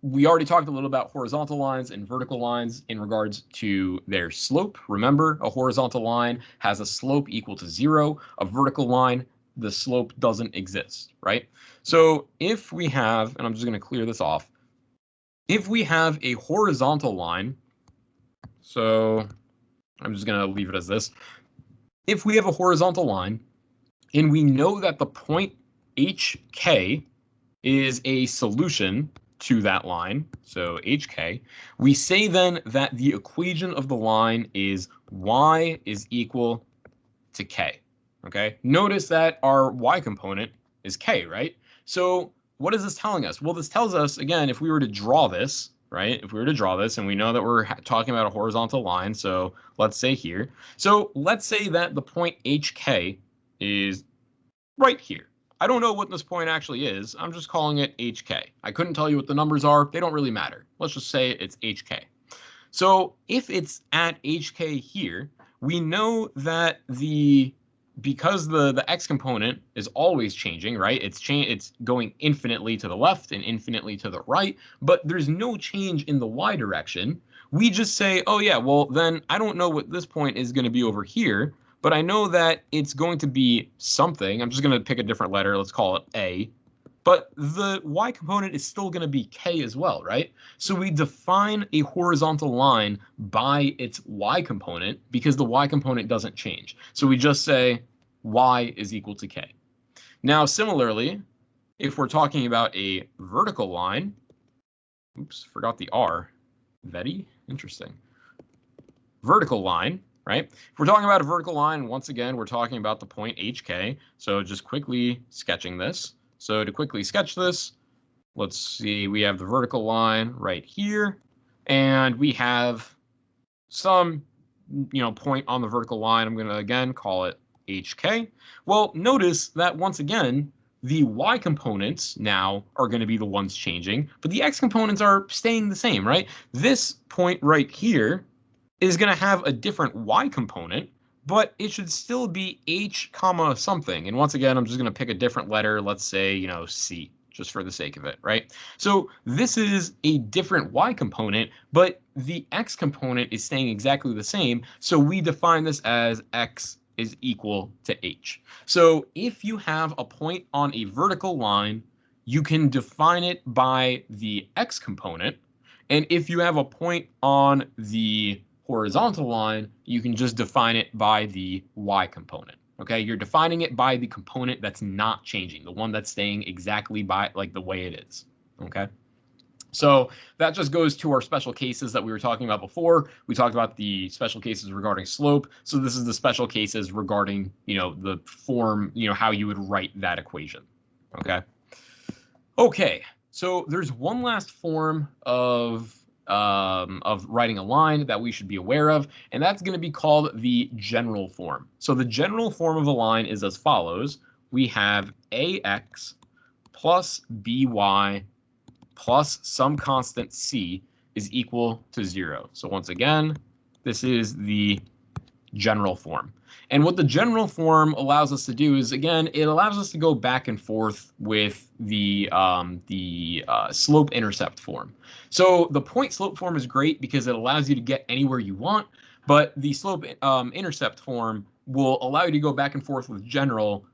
Speaker 1: we already talked a little about horizontal lines and vertical lines in regards to their slope. Remember, a horizontal line has a slope equal to 0. A vertical line, the slope doesn't exist, right? So if we have, and I'm just going to clear this off, if we have a horizontal line, so I'm just going to leave it as this. If we have a horizontal line, and we know that the point HK is a solution to that line, so HK, we say then that the equation of the line is y is equal to k, okay? Notice that our y component is k, right? So what is this telling us? Well, this tells us, again, if we were to draw this, right? If we were to draw this, and we know that we're talking about a horizontal line, so let's say here. So let's say that the point HK is right here. I don't know what this point actually is. I'm just calling it HK. I couldn't tell you what the numbers are. They don't really matter. Let's just say it's HK. So if it's at HK here, we know that because the x component is always changing, right? It's going infinitely to the left and infinitely to the right, but there's no change in the y direction. We just say, oh yeah, well then I don't know what this point is going to be over here, but I know that it's going to be something. I'm just going to pick a different letter. Let's call it A. But the y component is still going to be k as well, right? So we define a horizontal line by its y component because the y component doesn't change. So we just say y is equal to k. Now, similarly, if we're talking about a vertical line, oops, forgot the R. Very interesting. Vertical line, right? If we're talking about a vertical line, once again, we're talking about the point HK. So just quickly sketching this. So to quickly sketch this, let's see, we have the vertical line right here, and we have some, point on the vertical line. I'm going to, again, call it HK. Well, notice that once again, the y components now are going to be the ones changing, but the x components are staying the same, right? This point right here is going to have a different y component, but it should still be h comma something. And once again, I'm just going to pick a different letter. Let's say, C. just for the sake of it, right? So this is a different y component, but the x component is staying exactly the same. So we define this as x is equal to h. So if you have a point on a vertical line, you can define it by the x component. And if you have a point on the horizontal line, you can just define it by the y component. Okay, you're defining it by the component that's not changing, the one that's staying exactly by like the way it is. Okay, so that just goes to our special cases that we were talking about before. We talked about the special cases regarding slope. So this is the special cases regarding, the form, how you would write that equation. Okay. Okay. So there's one last form of writing a line that we should be aware of, and that's going to be called the general form. So the general form of a line is as follows. We have ax plus by plus some constant c is equal to 0. So once again, this is the general form. And what the general form allows us to do is, again, it allows us to go back and forth with the slope-intercept form. So the point-slope form is great because it allows you to get anywhere you want, but the slope-intercept form will allow you to go back and forth with general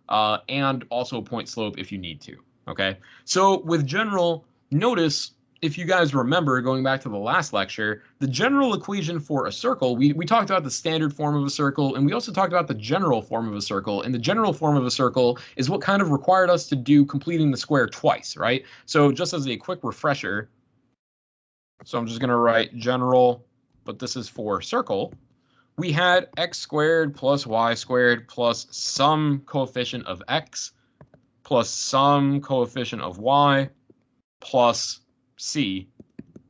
Speaker 1: and also point-slope if you need to. Okay, so with general, notice, if you guys remember, going back to the last lecture, the general equation for a circle, we talked about the standard form of a circle, and we also talked about the general form of a circle. And the general form of a circle is what kind of required us to do completing the square twice, right? So just as a quick refresher, so I'm just going to write general, but this is for circle. We had x squared plus y squared plus some coefficient of x plus some coefficient of y plus c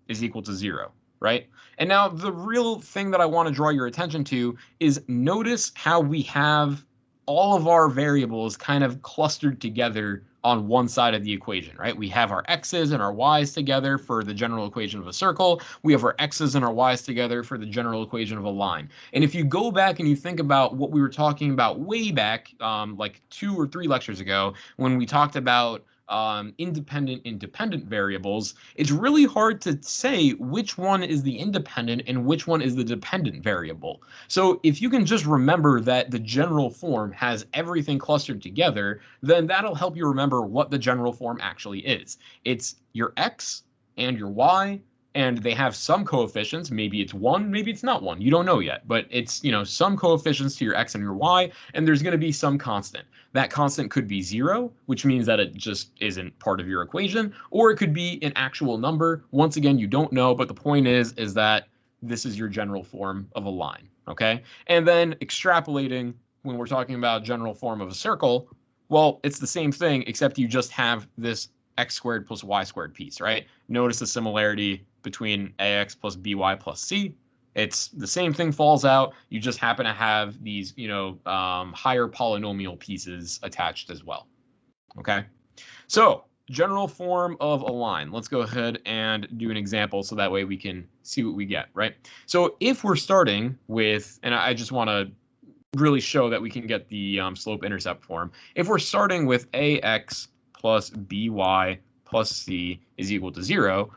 Speaker 1: is equal to 0, right? And now the real thing that I want to draw your attention to is notice how we have all of our variables kind of clustered together on one side of the equation, right? We have our x's and our y's together for the general equation of a circle. We have our x's and our y's together for the general equation of a line. And if you go back and you think about what we were talking about way back, like 2 or 3 lectures ago, when we talked about independent and dependent variables, it's really hard to say which one is the independent and which one is the dependent variable. So if you can just remember that the general form has everything clustered together, then that'll help you remember what the general form actually is. It's your x and your y, and they have some coefficients. Maybe it's 1, maybe it's not 1. You don't know yet, but it's, some coefficients to your x and your y, and there's going to be some constant. That constant could be 0, which means that it just isn't part of your equation, or it could be an actual number. Once again, you don't know, but the point is that this is your general form of a line, okay? And then extrapolating, when we're talking about general form of a circle, well, it's the same thing, except you just have this x squared plus y squared piece, right? Notice the similarity between ax plus by plus c. It's the same thing falls out. You just happen to have these, higher polynomial pieces attached as well. Okay, so general form of a line. Let's go ahead and do an example so that way we can see what we get, right? So if we're starting with, and I just want to really show that we can get the slope-intercept form. If we're starting with ax plus by plus c is equal to 0,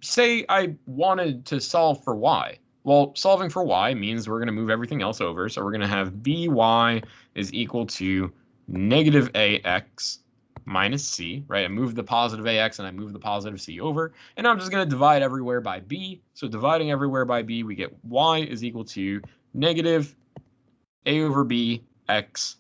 Speaker 1: say I wanted to solve for y. Well, solving for y means we're going to move everything else over. So we're going to have by is equal to negative ax minus c, right? I moved the positive ax and I moved the positive c over. And I'm just going to divide everywhere by b. So dividing everywhere by b, we get y is equal to negative a over b x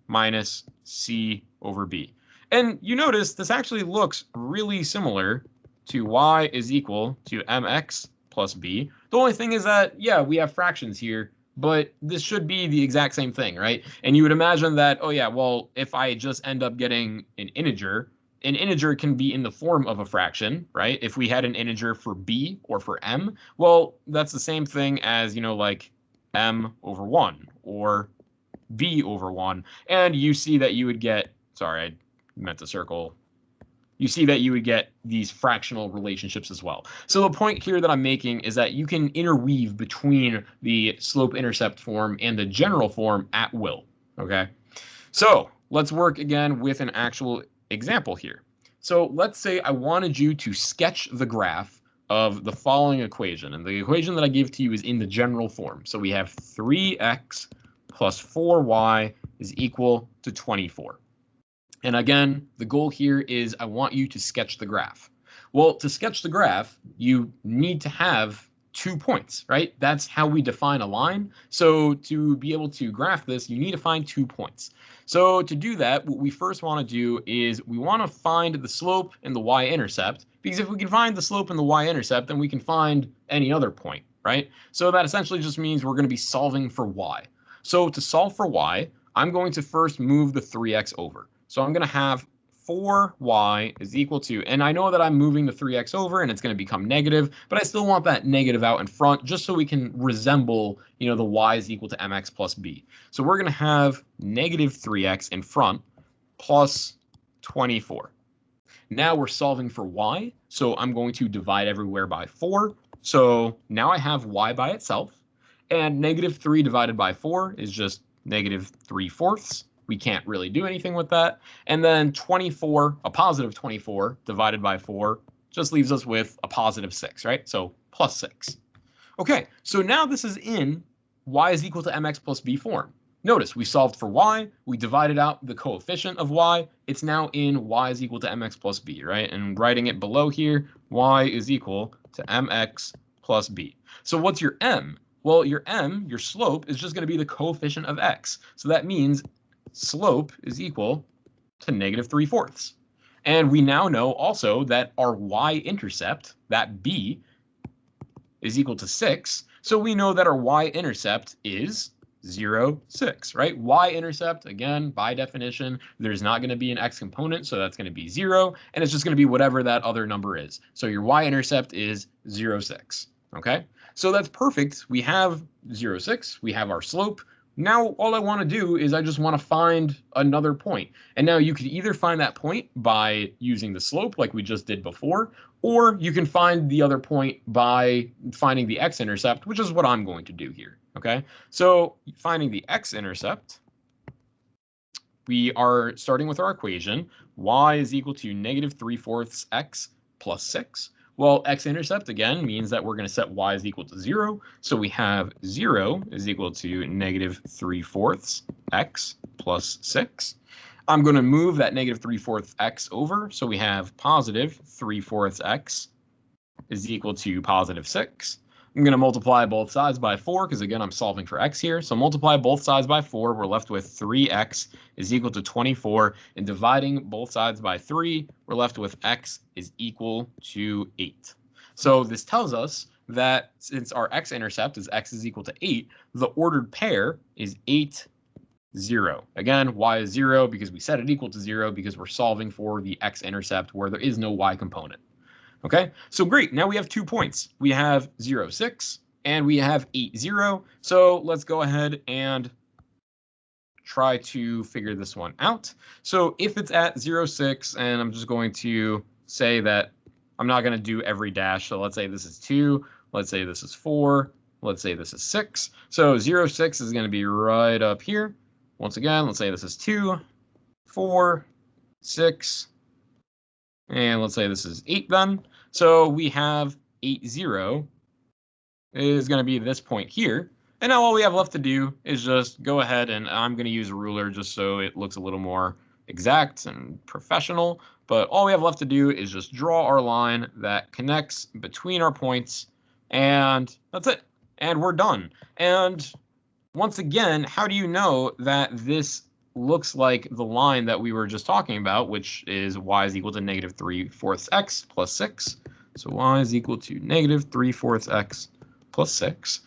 Speaker 1: minus c over b. And you notice this actually looks really similar to y is equal to mx plus b. The only thing is that, yeah, we have fractions here, but this should be the exact same thing, right? And you would imagine that, oh yeah, well, if I just end up getting an integer can be in the form of a fraction, right? If we had an integer for b or for m, well, that's the same thing as, like m over 1 or b over 1. And you see that you would get, sorry, I meant to circle. You see that you would get these fractional relationships as well. So the point here that I'm making is that you can interweave between the slope-intercept form and the general form at will, okay? So let's work again with an actual example here. So let's say I wanted you to sketch the graph of the following equation. And the equation that I give to you is in the general form. So we have 3x plus 4y is equal to 24. And again, the goal here is I want you to sketch the graph. Well, to sketch the graph, you need to have 2 points, right? That's how we define a line. So to be able to graph this, you need to find 2 points. So to do that, what we first want to do is we want to find the slope and the y-intercept, because if we can find the slope and the y-intercept, then we can find any other point, right? So that essentially just means we're going to be solving for y. So to solve for y, I'm going to first move the 3x over. So I'm going to have 4y is equal to, and I know that I'm moving the 3x over and it's going to become negative, but I still want that negative out in front just so we can resemble, the y is equal to mx plus b. So we're going to have negative 3x in front plus 24. Now we're solving for y, so I'm going to divide everywhere by 4. So now I have y by itself, and negative 3 divided by 4 is just negative 3/4. We can't really do anything with that. And then 24, a positive 24 divided by 4 just leaves us with a positive 6, right? So plus 6. Okay, so now this is in y is equal to mx plus b form. Notice we solved for y, we divided out the coefficient of y. It's now in y is equal to mx plus b, right? And writing it below here, y is equal to mx plus b. So what's your m? Well, your m, your slope, is just going to be the coefficient of x. So that means slope is equal to negative 3/4. And we now know also that our y-intercept, that b, is equal to 6. So we know that our y-intercept is 0, 6, right? Y-intercept, again, by definition, there's not going to be an x component, so that's going to be 0, and it's just going to be whatever that other number is. So your y-intercept is 0, 6, okay? So that's perfect. We have 0, 6, we have our slope. Now all I want to do is I just want to find another point. And now you could either find that point by using the slope like we just did before, or you can find the other point by finding the x-intercept, which is what I'm going to do here, okay? So finding the x-intercept, we are starting with our equation. Y is equal to negative 3/4 x plus 6. Well, x-intercept, again, means that we're going to set y is equal to 0. So we have 0 is equal to negative 3/4 x plus 6. I'm going to move that negative 3/4 x over. So we have positive 3/4 x is equal to positive 6. I'm going to multiply both sides by 4 because, again, I'm solving for x here. So multiply both sides by 4. We're left with 3x is equal to 24. And dividing both sides by 3, we're left with x is equal to 8. So this tells us that since our x-intercept is x is equal to 8, the ordered pair is 8, 0. Again, y is 0 because we set it equal to 0 because we're solving for the x-intercept where there is no y component. Okay, so great. Now we have 2 points. We have 0, 6, and we have 8, 0. So let's go ahead and try to figure this one out. So if it's at 0, 6, and I'm just going to say that I'm not going to do every dash. So let's say this is 2. Let's say this is 4. Let's say this is 6. So 0, 6 is going to be right up here. Once again, let's say this is 2, 4, 6. And let's say this is 8 then. So we have 8, 0 is going to be this point here. And now all we have left to do is just go ahead, and I'm going to use a ruler just so it looks a little more exact and professional. But all we have left to do is just draw our line that connects between our points. And that's it. And we're done. And once again, how do you know that this looks like the line that we were just talking about, which is y is equal to negative 3/4 x plus 6. So y is equal to negative 3/4 x plus 6.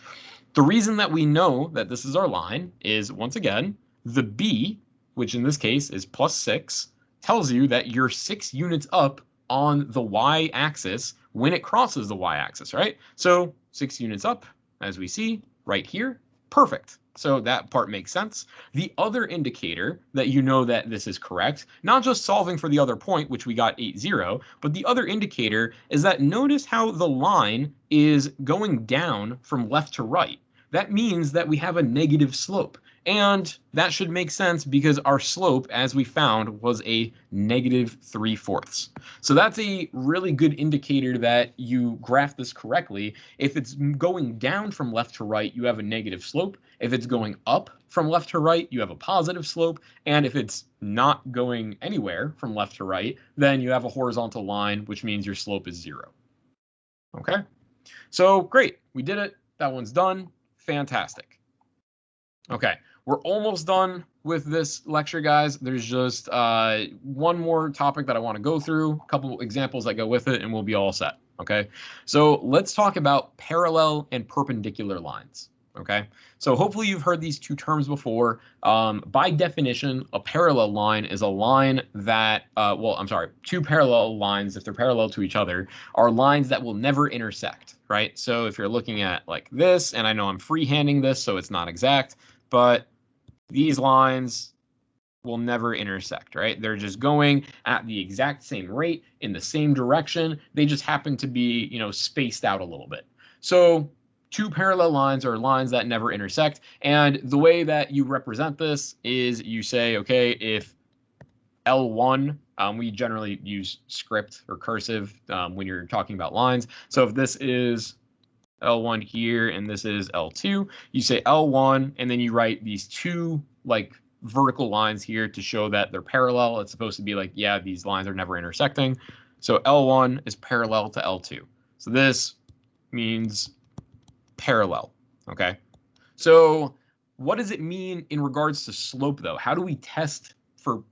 Speaker 1: The reason that we know that this is our line is, once again, the b, which in this case is plus 6, tells you that you're 6 units up on the y-axis when it crosses the y-axis, right? So 6 units up, as we see right here, perfect. So that part makes sense. The other indicator that you know that this is correct, not just solving for the other point, which we got 8, 0, but the other indicator is that notice how the line is going down from left to right. That means that we have a negative slope. And that should make sense because our slope, as we found, was a -3/4. So that's a really good indicator that you graph this correctly. If it's going down from left to right, you have a negative slope. If it's going up from left to right, you have a positive slope. And if it's not going anywhere from left to right, then you have a horizontal line, which means your slope is 0. Okay, so great, we did it. That one's done. Fantastic. Okay, we're almost done with this lecture, guys. There's just one more topic that I want to go through, a couple examples that go with it, and we'll be all set. Okay, so let's talk about parallel and perpendicular lines. Okay, so hopefully you've heard these two terms before. By definition, a parallel line is a line that, well, I'm sorry, two parallel lines, if they're parallel to each other, are lines that will never intersect, right? So if you're looking at like this, and I know I'm freehanding this, so it's not exact, but these lines will never intersect, right? They're just going at the exact same rate in the same direction. They just happen to be, spaced out a little bit. So two parallel lines are lines that never intersect. And the way that you represent this is you say, okay, if L1, we generally use script or cursive when you're talking about lines. So if this is L1 here and this is L2, you say L1 and then you write these two like vertical lines here to show that they're parallel. It's supposed to be like, yeah, these lines are never intersecting. So L1 is parallel to L2. So this means parallel. Okay. So what does it mean in regards to slope though? How do we test for,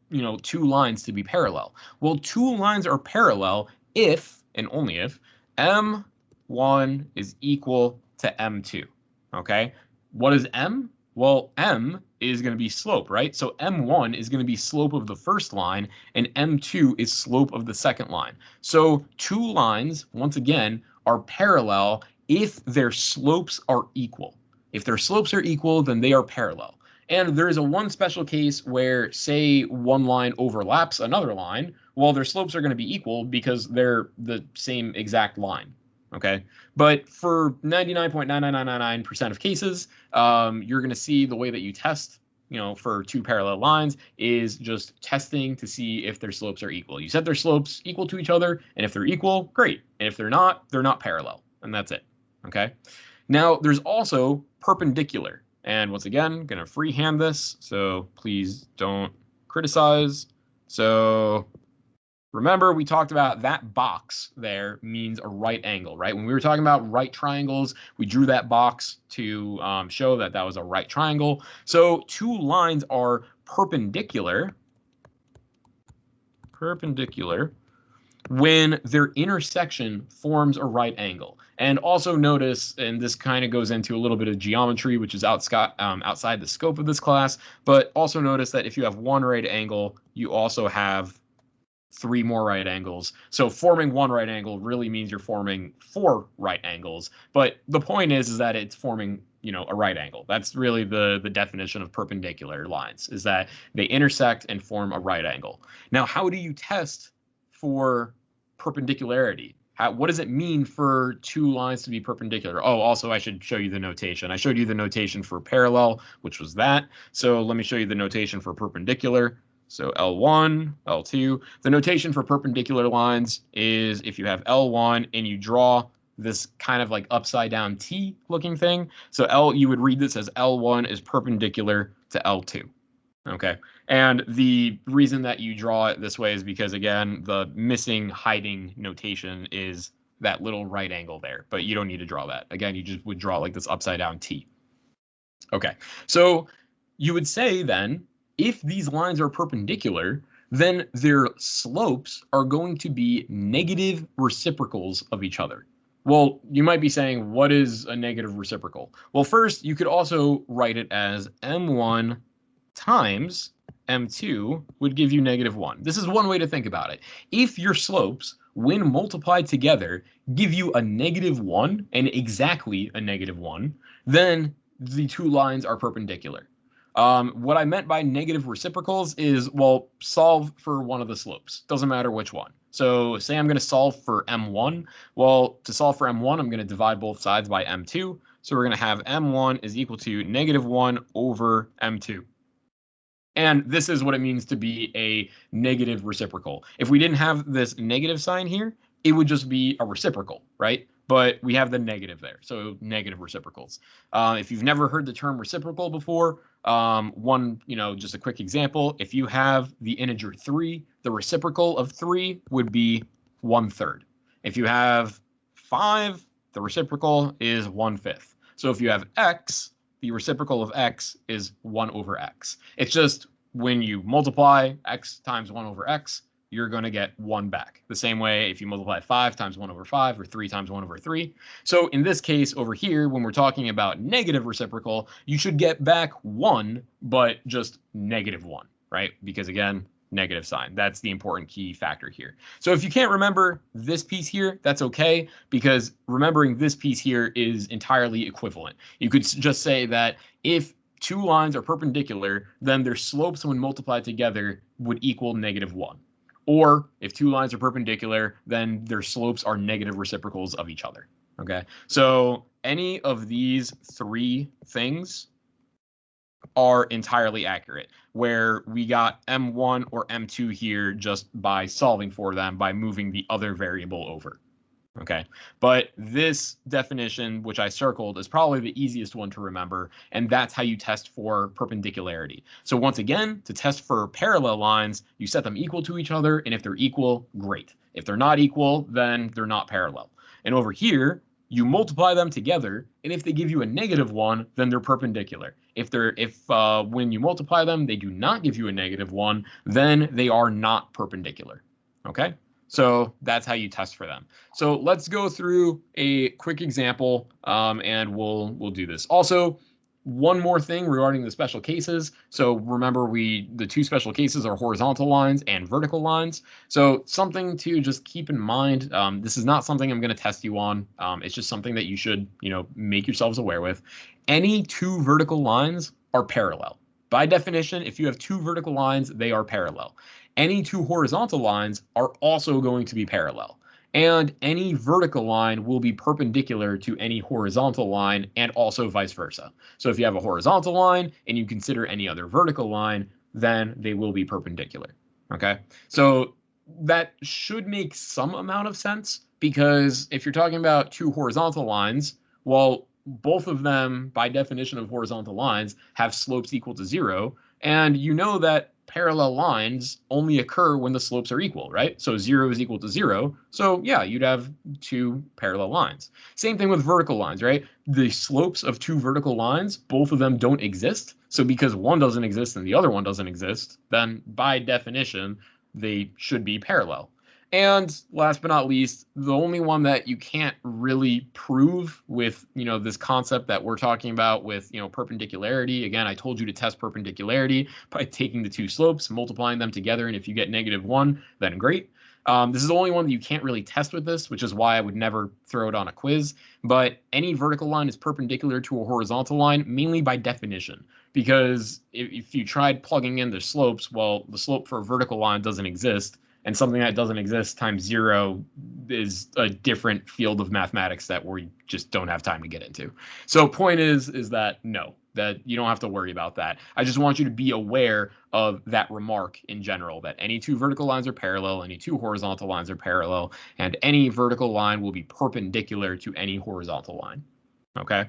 Speaker 1: two lines to be parallel? Well, two lines are parallel if and only if M1 is equal to M2. Okay. What is M? Well, M is going to be slope, right? So M1 is going to be slope of the first line and M2 is slope of the second line. So two lines, once again, are parallel if their slopes are equal. If their slopes are equal, then they are parallel. And there is a one special case where, say, one line overlaps another line, well, their slopes are going to be equal because they're the same exact line. Okay, but for 99.99999% of cases, you're going to see the way that you test, for two parallel lines is just testing to see if their slopes are equal. You set their slopes equal to each other, and if they're equal, great. And if they're not parallel, and that's it. Okay. Now, there's also perpendicular. And once again, going to freehand this, so please don't criticize. So remember, we talked about that box there means a right angle, right? When we were talking about right triangles, we drew that box to show that that was a right triangle. So two lines are perpendicular when their intersection forms a right angle. And also notice, and this kind of goes into a little bit of geometry, which is outside the scope of this class, but also notice that if you have one right angle, you also have three more right angles. So forming one right angle really means you're forming four right angles. But the point is that it's forming, a right angle. That's really the definition of perpendicular lines, is that they intersect and form a right angle. Now, how do you test for perpendicularity? What does it mean for two lines to be perpendicular? Oh, also, I should show you the notation. I showed you the notation for parallel, which was that. So let me show you the notation for perpendicular. So L1, L2. The notation for perpendicular lines is if you have L1 and you draw this kind of like upside down T looking thing. So you would read this as L1 is perpendicular to L2. Okay. And the reason that you draw it this way is because, again, the missing hiding notation is that little right angle there, but you don't need to draw that. Again, you just would draw like this upside down T. Okay. So you would say then, if these lines are perpendicular, then their slopes are going to be negative reciprocals of each other. Well, you might be saying, what is a negative reciprocal? Well, first, you could also write it as M1 times M2 would give you -1. This is one way to think about it. If your slopes, when multiplied together, give you a -1 and exactly a -1, then the two lines are perpendicular. What I meant by negative reciprocals is, well, solve for one of the slopes. Doesn't matter which one. So say I'm going to solve for M1. Well, to solve for M1, I'm going to divide both sides by M2. So we're going to have m1 is equal to -1 over m2. And this is what it means to be a negative reciprocal. If we didn't have this negative sign here, it would just be a reciprocal, right? But we have the negative there, so negative reciprocals. If you've never heard the term reciprocal before, just a quick example. If you have the integer 3, the reciprocal of 3 would be 1/3. If you have 5, the reciprocal is 1/5. So if you have x, the reciprocal of x is 1 over x. It's just when you multiply x times 1 over x, you're going to get 1 back. The same way if you multiply 5 times 1 over 5 or 3 times 1 over 3. So in this case over here, when we're talking about negative reciprocal, you should get back 1, but just -1, right? Because again, negative sign. That's the important key factor here. So if you can't remember this piece here, that's okay, because remembering this piece here is entirely equivalent. You could just say that if two lines are perpendicular, then their slopes when multiplied together would equal -1. Or if two lines are perpendicular, then their slopes are negative reciprocals of each other. Okay, so any of these three things are entirely accurate, where we got m1 or m2 here just by solving for them by moving the other variable over. Okay, but this definition, which I circled, is probably the easiest one to remember, and that's how you test for perpendicularity. So once again, to test for parallel lines, you set them equal to each other, and if they're equal, great. If they're not equal, then they're not parallel. And over here, you multiply them together, and if they give you a -1, then they're perpendicular. If when you multiply them, they do not give you a -1, then they are not perpendicular. Okay? So that's how you test for them. So let's go through a quick example, and we'll do this. Also, one more thing regarding the special cases. So remember, the two special cases are horizontal lines and vertical lines. So something to just keep in mind. This is not something I'm going to test you on. It's just something that you should, make yourselves aware with. Any two vertical lines are parallel. By definition, if you have two vertical lines, they are parallel. Any two horizontal lines are also going to be parallel. And any vertical line will be perpendicular to any horizontal line, and also vice versa. So if you have a horizontal line and you consider any other vertical line, then they will be perpendicular. Okay, so that should make some amount of sense, because if you're talking about two horizontal lines, well, both of them, by definition of horizontal lines, have slopes equal to 0, and you know that parallel lines only occur when the slopes are equal, right? So 0 is equal to 0. So yeah, you'd have two parallel lines. Same thing with vertical lines, right? The slopes of two vertical lines, both of them don't exist. So because one doesn't exist and the other one doesn't exist, then by definition, they should be parallel. And last but not least, the only one that you can't really prove with, this concept that we're talking about with, perpendicularity. Again, I told you to test perpendicularity by taking the two slopes, multiplying them together, and if you get -1, then great. This is the only one that you can't really test with this, which is why I would never throw it on a quiz. But any vertical line is perpendicular to a horizontal line, mainly by definition. Because if you tried plugging in the slopes, well, the slope for a vertical line doesn't exist. And something that doesn't exist times 0 is a different field of mathematics that we just don't have time to get into. So point is that no, that you don't have to worry about that. I just want you to be aware of that remark in general, that any two vertical lines are parallel, any two horizontal lines are parallel, and any vertical line will be perpendicular to any horizontal line. Okay?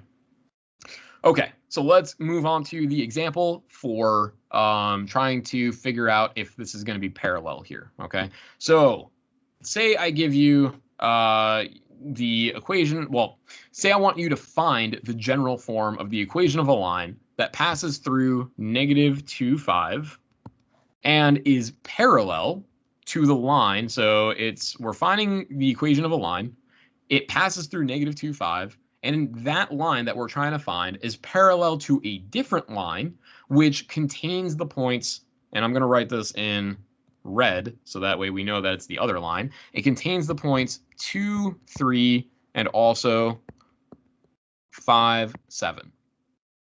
Speaker 1: Okay, so let's move on to the example for trying to figure out if this is going to be parallel here. Okay, so say I give you the equation. Well, say I want you to find the general form of the equation of a line that passes through -2, 5 and is parallel to the line. So we're finding the equation of a line. It passes through -2, 5. And that line that we're trying to find is parallel to a different line, which contains the points, and I'm going to write this in red, so that way we know that it's the other line. It contains the points 2, 3, and also 5, 7.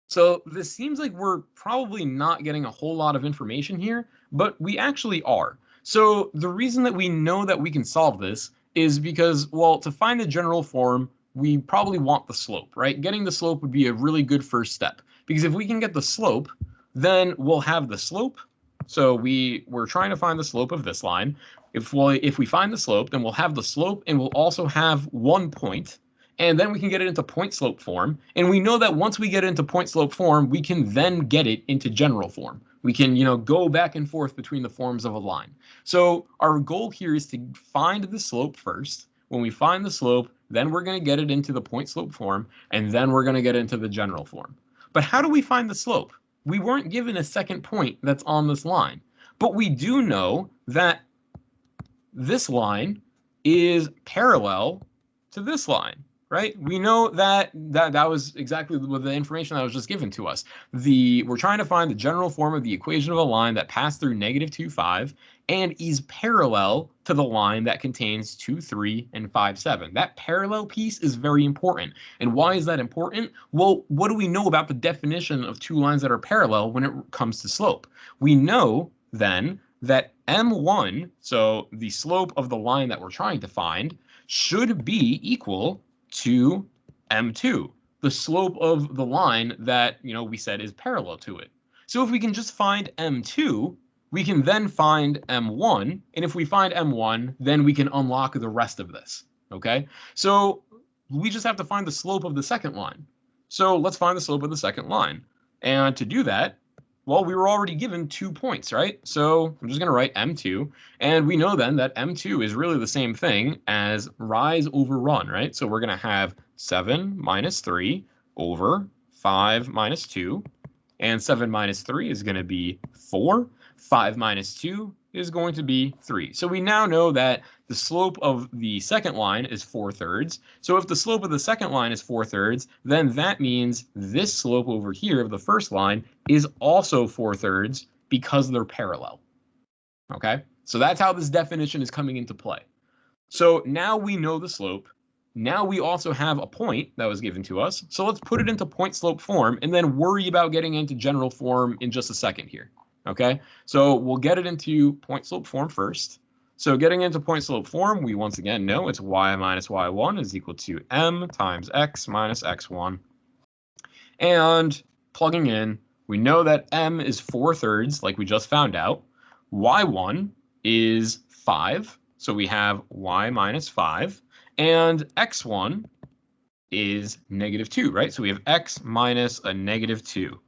Speaker 1: So this seems like we're probably not getting a whole lot of information here, but we actually are. So the reason that we know that we can solve this is because, well, to find the general form, we probably want the slope, right? Getting the slope would be a really good first step, because if we can get the slope, then we'll have the slope. So we're trying to find the slope of this line. If we find the slope, then we'll have the slope, and we'll also have 1 point, and then we can get it into point slope form. And we know that once we get it into point slope form, we can then get it into general form. We can, go back and forth between the forms of a line. So our goal here is to find the slope first. When we find the slope, then we're going to get it into the point slope form, and then we're going to get into the general form. But how do we find the slope? We weren't given a second point that's on this line, but we do know that this line is parallel to this line, right? We know that was exactly the information that was just given to us. We're trying to find the general form of the equation of a line that passed through -2, 5 and is parallel to the line that contains 2, 3, and 5, 7. That parallel piece is very important. And why is that important? Well, what do we know about the definition of two lines that are parallel when it comes to slope? We know then that M1, so the slope of the line that we're trying to find, should be equal to M2, the slope of the line that, we said is parallel to it. So if we can just find M2, we can then find M1, and if we find M1, then we can unlock the rest of this, okay? So we just have to find the slope of the second line. So let's find the slope of the second line. And to do that, well, we were already given 2 points, right? So I'm just going to write M2, and we know then that M2 is really the same thing as rise over run, right? So we're going to have 7 minus 3 over 5 minus 2, and 7 minus 3 is going to be 4. 5 minus 2 is going to be 3. So we now know that the slope of the second line is 4/3. So if the slope of the second line is 4/3, then that means this slope over here of the first line is also 4/3 because they're parallel. Okay? So that's how this definition is coming into play. So now we know the slope. Now we also have a point that was given to us. So let's put it into point slope form and then worry about getting into general form in just a second here. Okay, so we'll get it into point slope form first. So getting into point slope form, we once again know it's y minus y1 is equal to m times x minus x1. And plugging in, we know that m is 4/3, like we just found out. Y1 is 5, so we have y minus 5. And x1 is -2, right? So we have x minus a -2.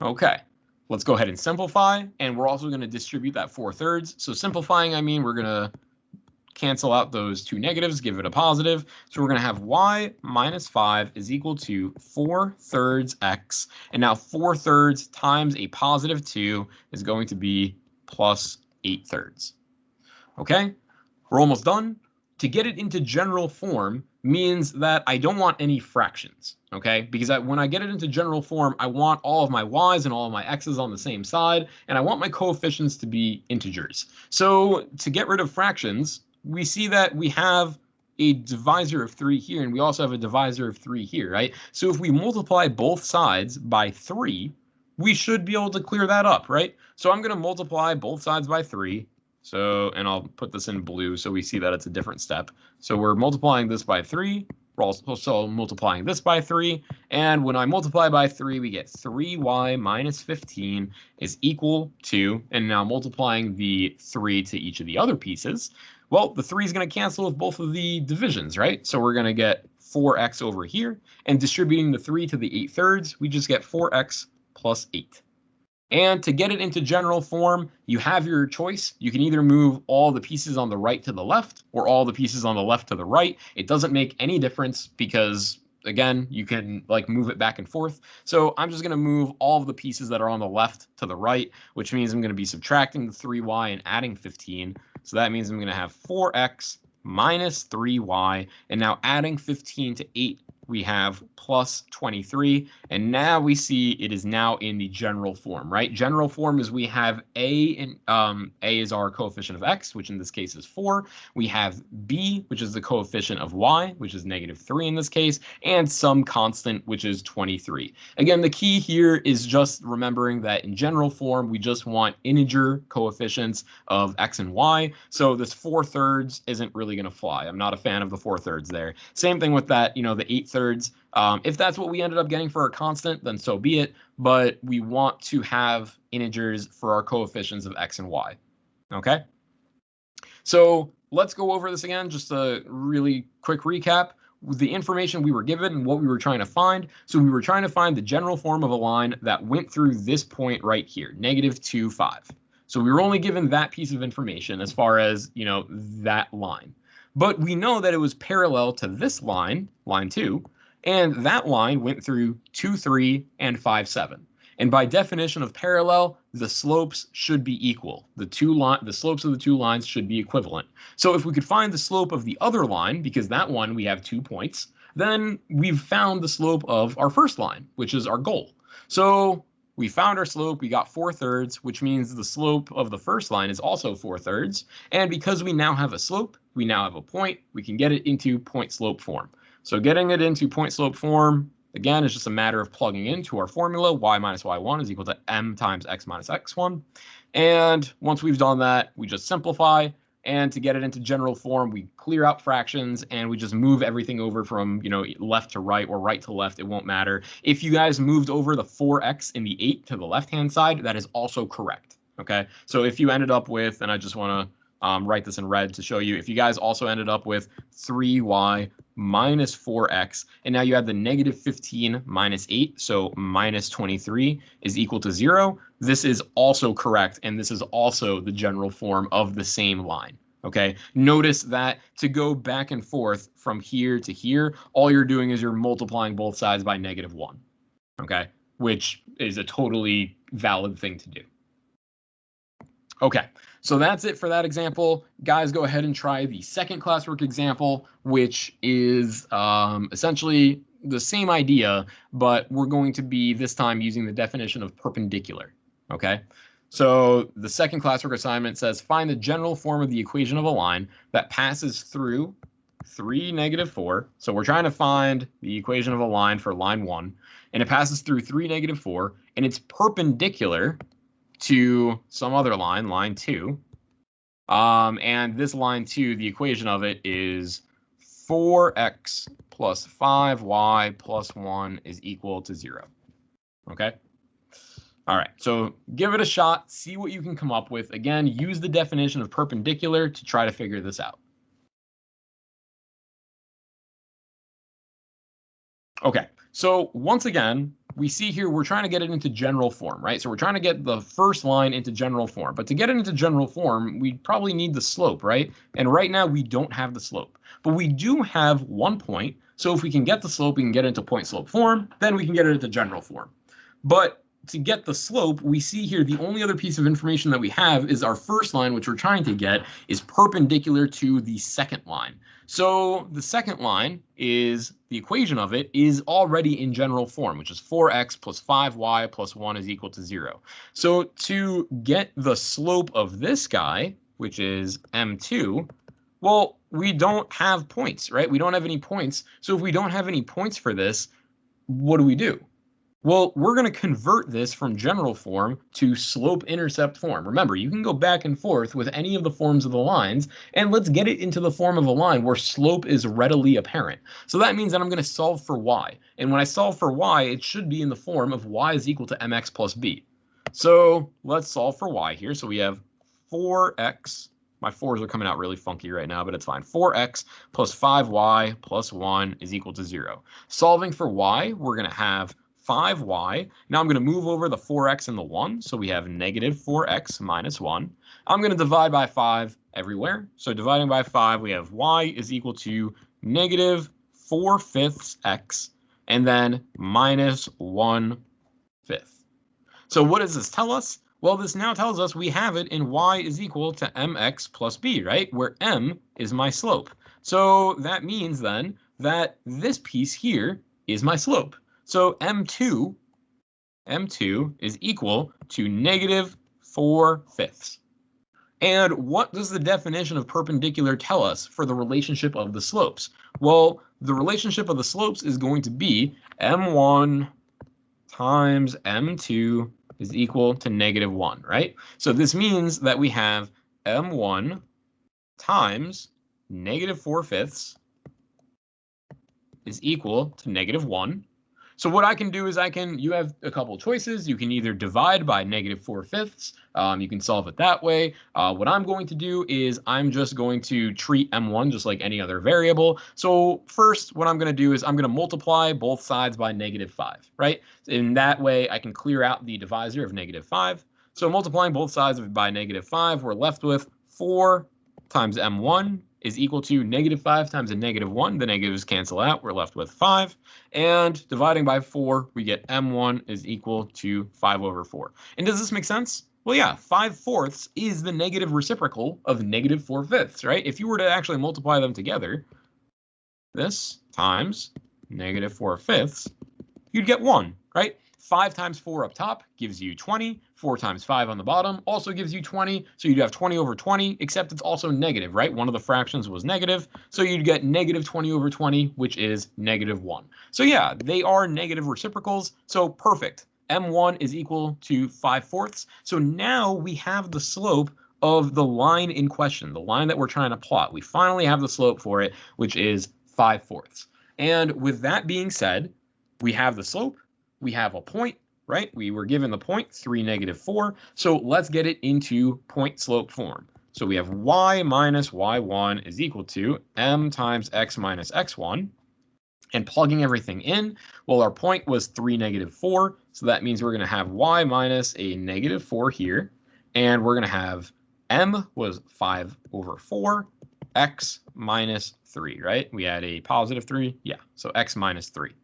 Speaker 1: Okay. Let's go ahead and simplify, and we're also going to distribute that 4/3. So simplifying, I mean we're going to cancel out those two negatives, give it a positive. So we're going to have y minus 5 is equal to 4/3 x. And now 4/3 times a positive 2 is going to be plus 8/3. Okay, we're almost done. To get it into general form means that I don't want any fractions, okay? Because when I get it into general form, I want all of my y's and all of my x's on the same side, and I want my coefficients to be integers. So to get rid of fractions, we see that we have a divisor of 3 here, and we also have a divisor of 3 here, right? So if we multiply both sides by 3, we should be able to clear that up, right? So I'm going to multiply both sides by 3. So, and I'll put this in blue so we see that it's a different step. So we're multiplying this by 3. We're also multiplying this by 3. And when I multiply by 3, we get 3y minus 15 is equal to, and now multiplying the 3 to each of the other pieces, well, the 3 is going to cancel with both of the divisions, right? So we're going to get 4x over here. And distributing the 3 to the 8/3, we just get 4x plus 8. And to get it into general form, you have your choice. You can either move all the pieces on the right to the left or all the pieces on the left to the right. It doesn't make any difference because, again, you can move it back and forth. So I'm just going to move all of the pieces that are on the left to the right, which means I'm going to be subtracting the 3y and adding 15. So that means I'm going to have 4x minus 3y, and now adding 15 to 8 we have plus 23, and now we see it is now in the general form, right? General form is we have A is our coefficient of x, which in this case is 4. We have B, which is the coefficient of y, which is -3 in this case, and some constant, which is 23. Again, the key here is just remembering that in general form, we just want integer coefficients of x and y. So this 4/3 isn't really going to fly. I'm not a fan of the 4/3 there. Same thing with that, the 8/3. If that's what we ended up getting for our constant, then so be it. But we want to have integers for our coefficients of x and y. Okay. So let's go over this again, just a really quick recap. The information we were given and what we were trying to find. So we were trying to find the general form of a line that went through this point right here, -2, 5. So we were only given that piece of information as far as, that line. But we know that it was parallel to this line, line 2, and that line went through 2, 3, and 5, 7. And by definition of parallel, the slopes should be equal. The slopes of the two lines should be equivalent. So if we could find the slope of the other line, because that one we have 2 points, then we've found the slope of our first line, which is our goal. So we found our slope, we got 4/3, which means the slope of the first line is also 4/3. And because we now have a slope, we now have a point, we can get it into point slope form. So getting it into point slope form, again, is just a matter of plugging into our formula. Y minus y1 is equal to m times x minus x1. And once we've done that, we just simplify. And to get it into general form, we clear out fractions and we just move everything over from, left to right or right to left. It won't matter. If you guys moved over the 4x and the 8 to the left-hand side, that is also correct. Okay. So if you ended up with, and I just want to write this in red to show you, if you guys also ended up with 3y minus 4x, and now you have the -15 minus 8, so minus 23 is equal to 0. This is also correct, and this is also the general form of the same line. Okay, notice that to go back and forth from here to here, all you're doing is you're multiplying both sides by -1. Okay, which is a totally valid thing to do. Okay, so that's it for that example. Guys, go ahead and try the second classwork example, which is essentially the same idea, but we're going to be this time using the definition of perpendicular. Okay, so the second classwork assignment says find the general form of the equation of a line that passes through 3, -4. So we're trying to find the equation of a line for line 1, and it passes through 3, -4, and it's perpendicular to some other line, line 2. And this line 2, the equation of it is 4x plus 5y plus 1 is equal to 0. Okay? All right, so give it a shot, see what you can come up with. Again, use the definition of perpendicular to try to figure this out. Okay, so once again, we see here we're trying to get it into general form, right? So we're trying to get the first line into general form. But to get it into general form, we probably need the slope, right? And right now we don't have the slope. But we do have 1 point. So if we can get the slope, we can get it into point slope form. Then we can get it into general form. But to get the slope, we see here the only other piece of information that we have is our first line, which we're trying to get, is perpendicular to the second line. So the second line is, the equation of it is already in general form, which is 4x plus 5y plus 1 is equal to 0. So to get the slope of this guy, which is m2, well, we don't have points, right? We don't have any points. So if we don't have any points for this, what do? Well, we're going to convert this from general form to slope-intercept form. Remember, you can go back and forth with any of the forms of the lines, and let's get it into the form of a line where slope is readily apparent. So that means that I'm going to solve for y. And when I solve for y, it should be in the form of y is equal to mx plus b. So let's solve for y here. So we have 4x. My 4s are coming out really funky right now, but it's fine. 4x plus 5y plus 1 is equal to 0. Solving for y, we're going to have 5y. Now I'm going to move over the 4x and the 1, so we have -4x minus 1. I'm going to divide by 5 everywhere. So dividing by 5, we have y is equal to -4/5 x, and then -1/5. So what does this tell us? Well, this now tells us we have it in y is equal to mx plus b, right? Where m is my slope. So that means then that this piece here is my slope. So m2 is equal to negative 4/5. And what does the definition of perpendicular tell us for the relationship of the slopes? Well, the relationship of the slopes is going to be m1 times m2 is equal to negative 1, right? So this means that we have m1 times negative 4/5 is equal to negative 1. So what I can do is you have a couple choices. You can either divide by negative 4/5. You can solve it that way. What I'm going to do is I'm just going to treat m1 just like any other variable. So first, what I'm going to do is I'm going to multiply both sides by negative 5, right? In that way, I can clear out the divisor of negative 5. So multiplying both sides by negative 5, we're left with 4 times m1 is equal to negative 5 times a negative 1. The negatives cancel out. We're left with 5. And dividing by 4, we get m1 is equal to 5/4. And does this make sense? Well, yeah, 5/4 is the negative reciprocal of negative 4/5, right? If you were to actually multiply them together, this times negative 4/5, you'd get 1, right? 5 times 4 up top gives you 20. 4 times 5 on the bottom also gives you 20. So you'd have 20/20, except it's also negative, right? One of the fractions was negative. So you'd get negative 20/20, which is negative 1. So yeah, they are negative reciprocals. So perfect. m1 is equal to 5/4. So now we have the slope of the line in question, the line that we're trying to plot. We finally have the slope for it, which is 5/4. And with that being said, we have the slope. We have a point, right? We were given the point, 3, -4. So let's get it into point slope form. So we have y minus y1 is equal to m times x minus x1. And plugging everything in, well, our point was 3, -4. So that means we're going to have y minus a -4 here. And we're going to have m was 5/4, x minus 3, right? We had a positive 3. Yeah, so x minus 3.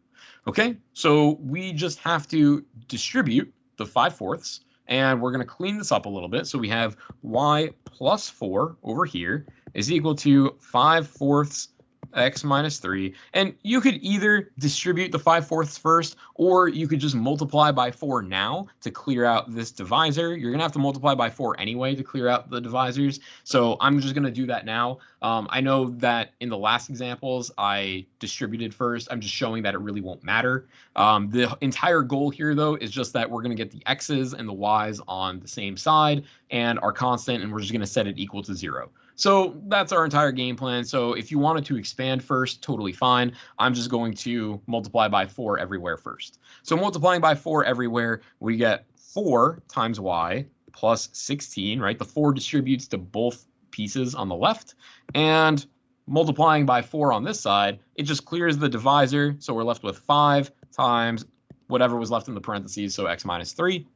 Speaker 1: Okay, so we just have to distribute the 5/4, and we're going to clean this up a little bit. So we have y plus 4 over here is equal to 5/4 x minus 3. And you could either distribute the 5/4 first, or you could just multiply by 4 now to clear out this divisor. You're going to have to multiply by 4 anyway to clear out the divisors. So I'm just going to do that now. I know that in the last examples, I distributed first. I'm just showing that it really won't matter. The entire goal here, though, is just that we're going to get the x's and the y's on the same side and our constant, and we're just going to set it equal to 0. So that's our entire game plan. So if you wanted to expand first, totally fine. I'm just going to multiply by 4 everywhere first. So multiplying by 4 everywhere, we get 4 times y plus 16, right? The 4 distributes to both pieces on the left. And multiplying by 4 on this side, it just clears the divisor. So we're left with 5 times whatever was left in the parentheses, so x minus 3.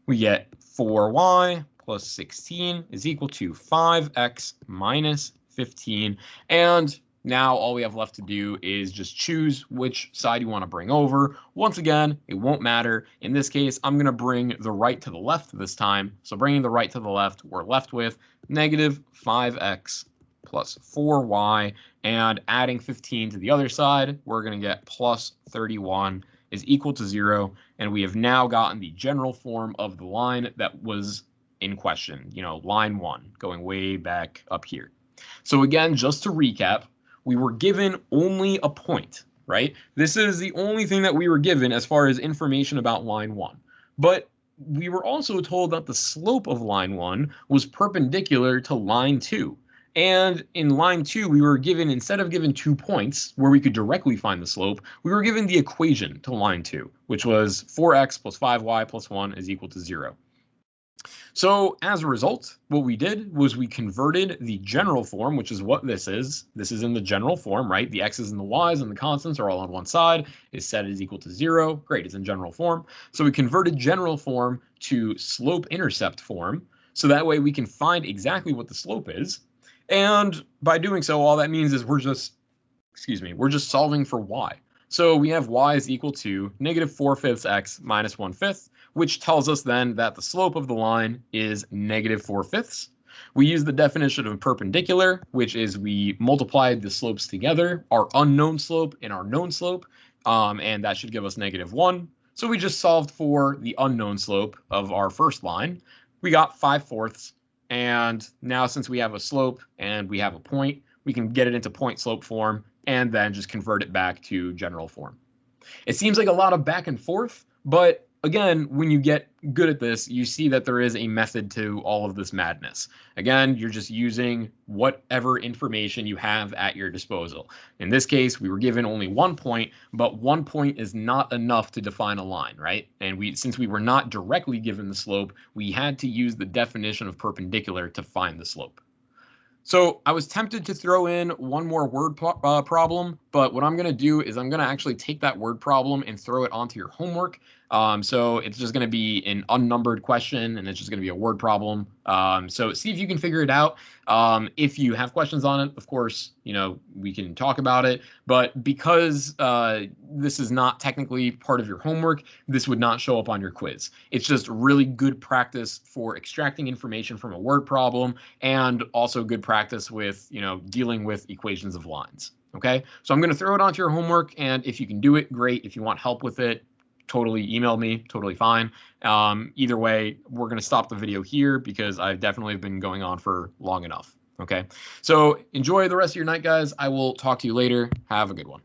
Speaker 1: We get 4y plus 16 is equal to 5x minus 15. And now all we have left to do is just choose which side you want to bring over. Once again, it won't matter. In this case, I'm going to bring the right to the left this time. So bringing the right to the left, we're left with negative 5x plus 4y. And adding 15 to the other side, we're going to get plus 31 is equal to 0. And we have now gotten the general form of the line that was in question, line 1, going way back up here. So again, just to recap, we were given only a point, right? This is the only thing that we were given as far as information about line 1. But we were also told that the slope of line 1 was perpendicular to line 2. And in line 2, we were given, instead of given 2 points where we could directly find the slope, we were given the equation to line 2, which was 4x plus 5y plus 1 is equal to 0. So as a result, what we did was we converted the general form, which is what this is. This is in the general form, right? The x's and the y's and the constants are all on one side. Is set as equal to 0. Great, it's in general form. So we converted general form to slope-intercept form. So that way we can find exactly what the slope is. And by doing so, all that means is we're just solving for y. So we have y is equal to negative 4/5 x minus 1/5, which tells us then that the slope of the line is negative 4/5. We use the definition of perpendicular, which is we multiplied the slopes together, our unknown slope and our known slope, and that should give us -1. So we just solved for the unknown slope of our first line. We got 5/4, and now since we have a slope and we have a point, we can get it into point slope form and then just convert it back to general form. It seems like a lot of back and forth, but again, when you get good at this, you see that there is a method to all of this madness. Again, you're just using whatever information you have at your disposal. In this case, we were given only 1 point, but 1 point is not enough to define a line, right? And since we were not directly given the slope, we had to use the definition of perpendicular to find the slope. So I was tempted to throw in one more word problem, but what I'm going to do is I'm going to actually take that word problem and throw it onto your homework. So it's just going to be an unnumbered question, and it's just going to be a word problem. So see if you can figure it out. If you have questions on it, of course, we can talk about it. But because this is not technically part of your homework, this would not show up on your quiz. It's just really good practice for extracting information from a word problem, and also good practice with, dealing with equations of lines. Okay, so I'm going to throw it onto your homework, and if you can do it, great. If you want help with it, totally email me, totally fine. Either way, we're going to stop the video here because I've definitely been going on for long enough. Okay, so enjoy the rest of your night, guys. I will talk to you later. Have a good one.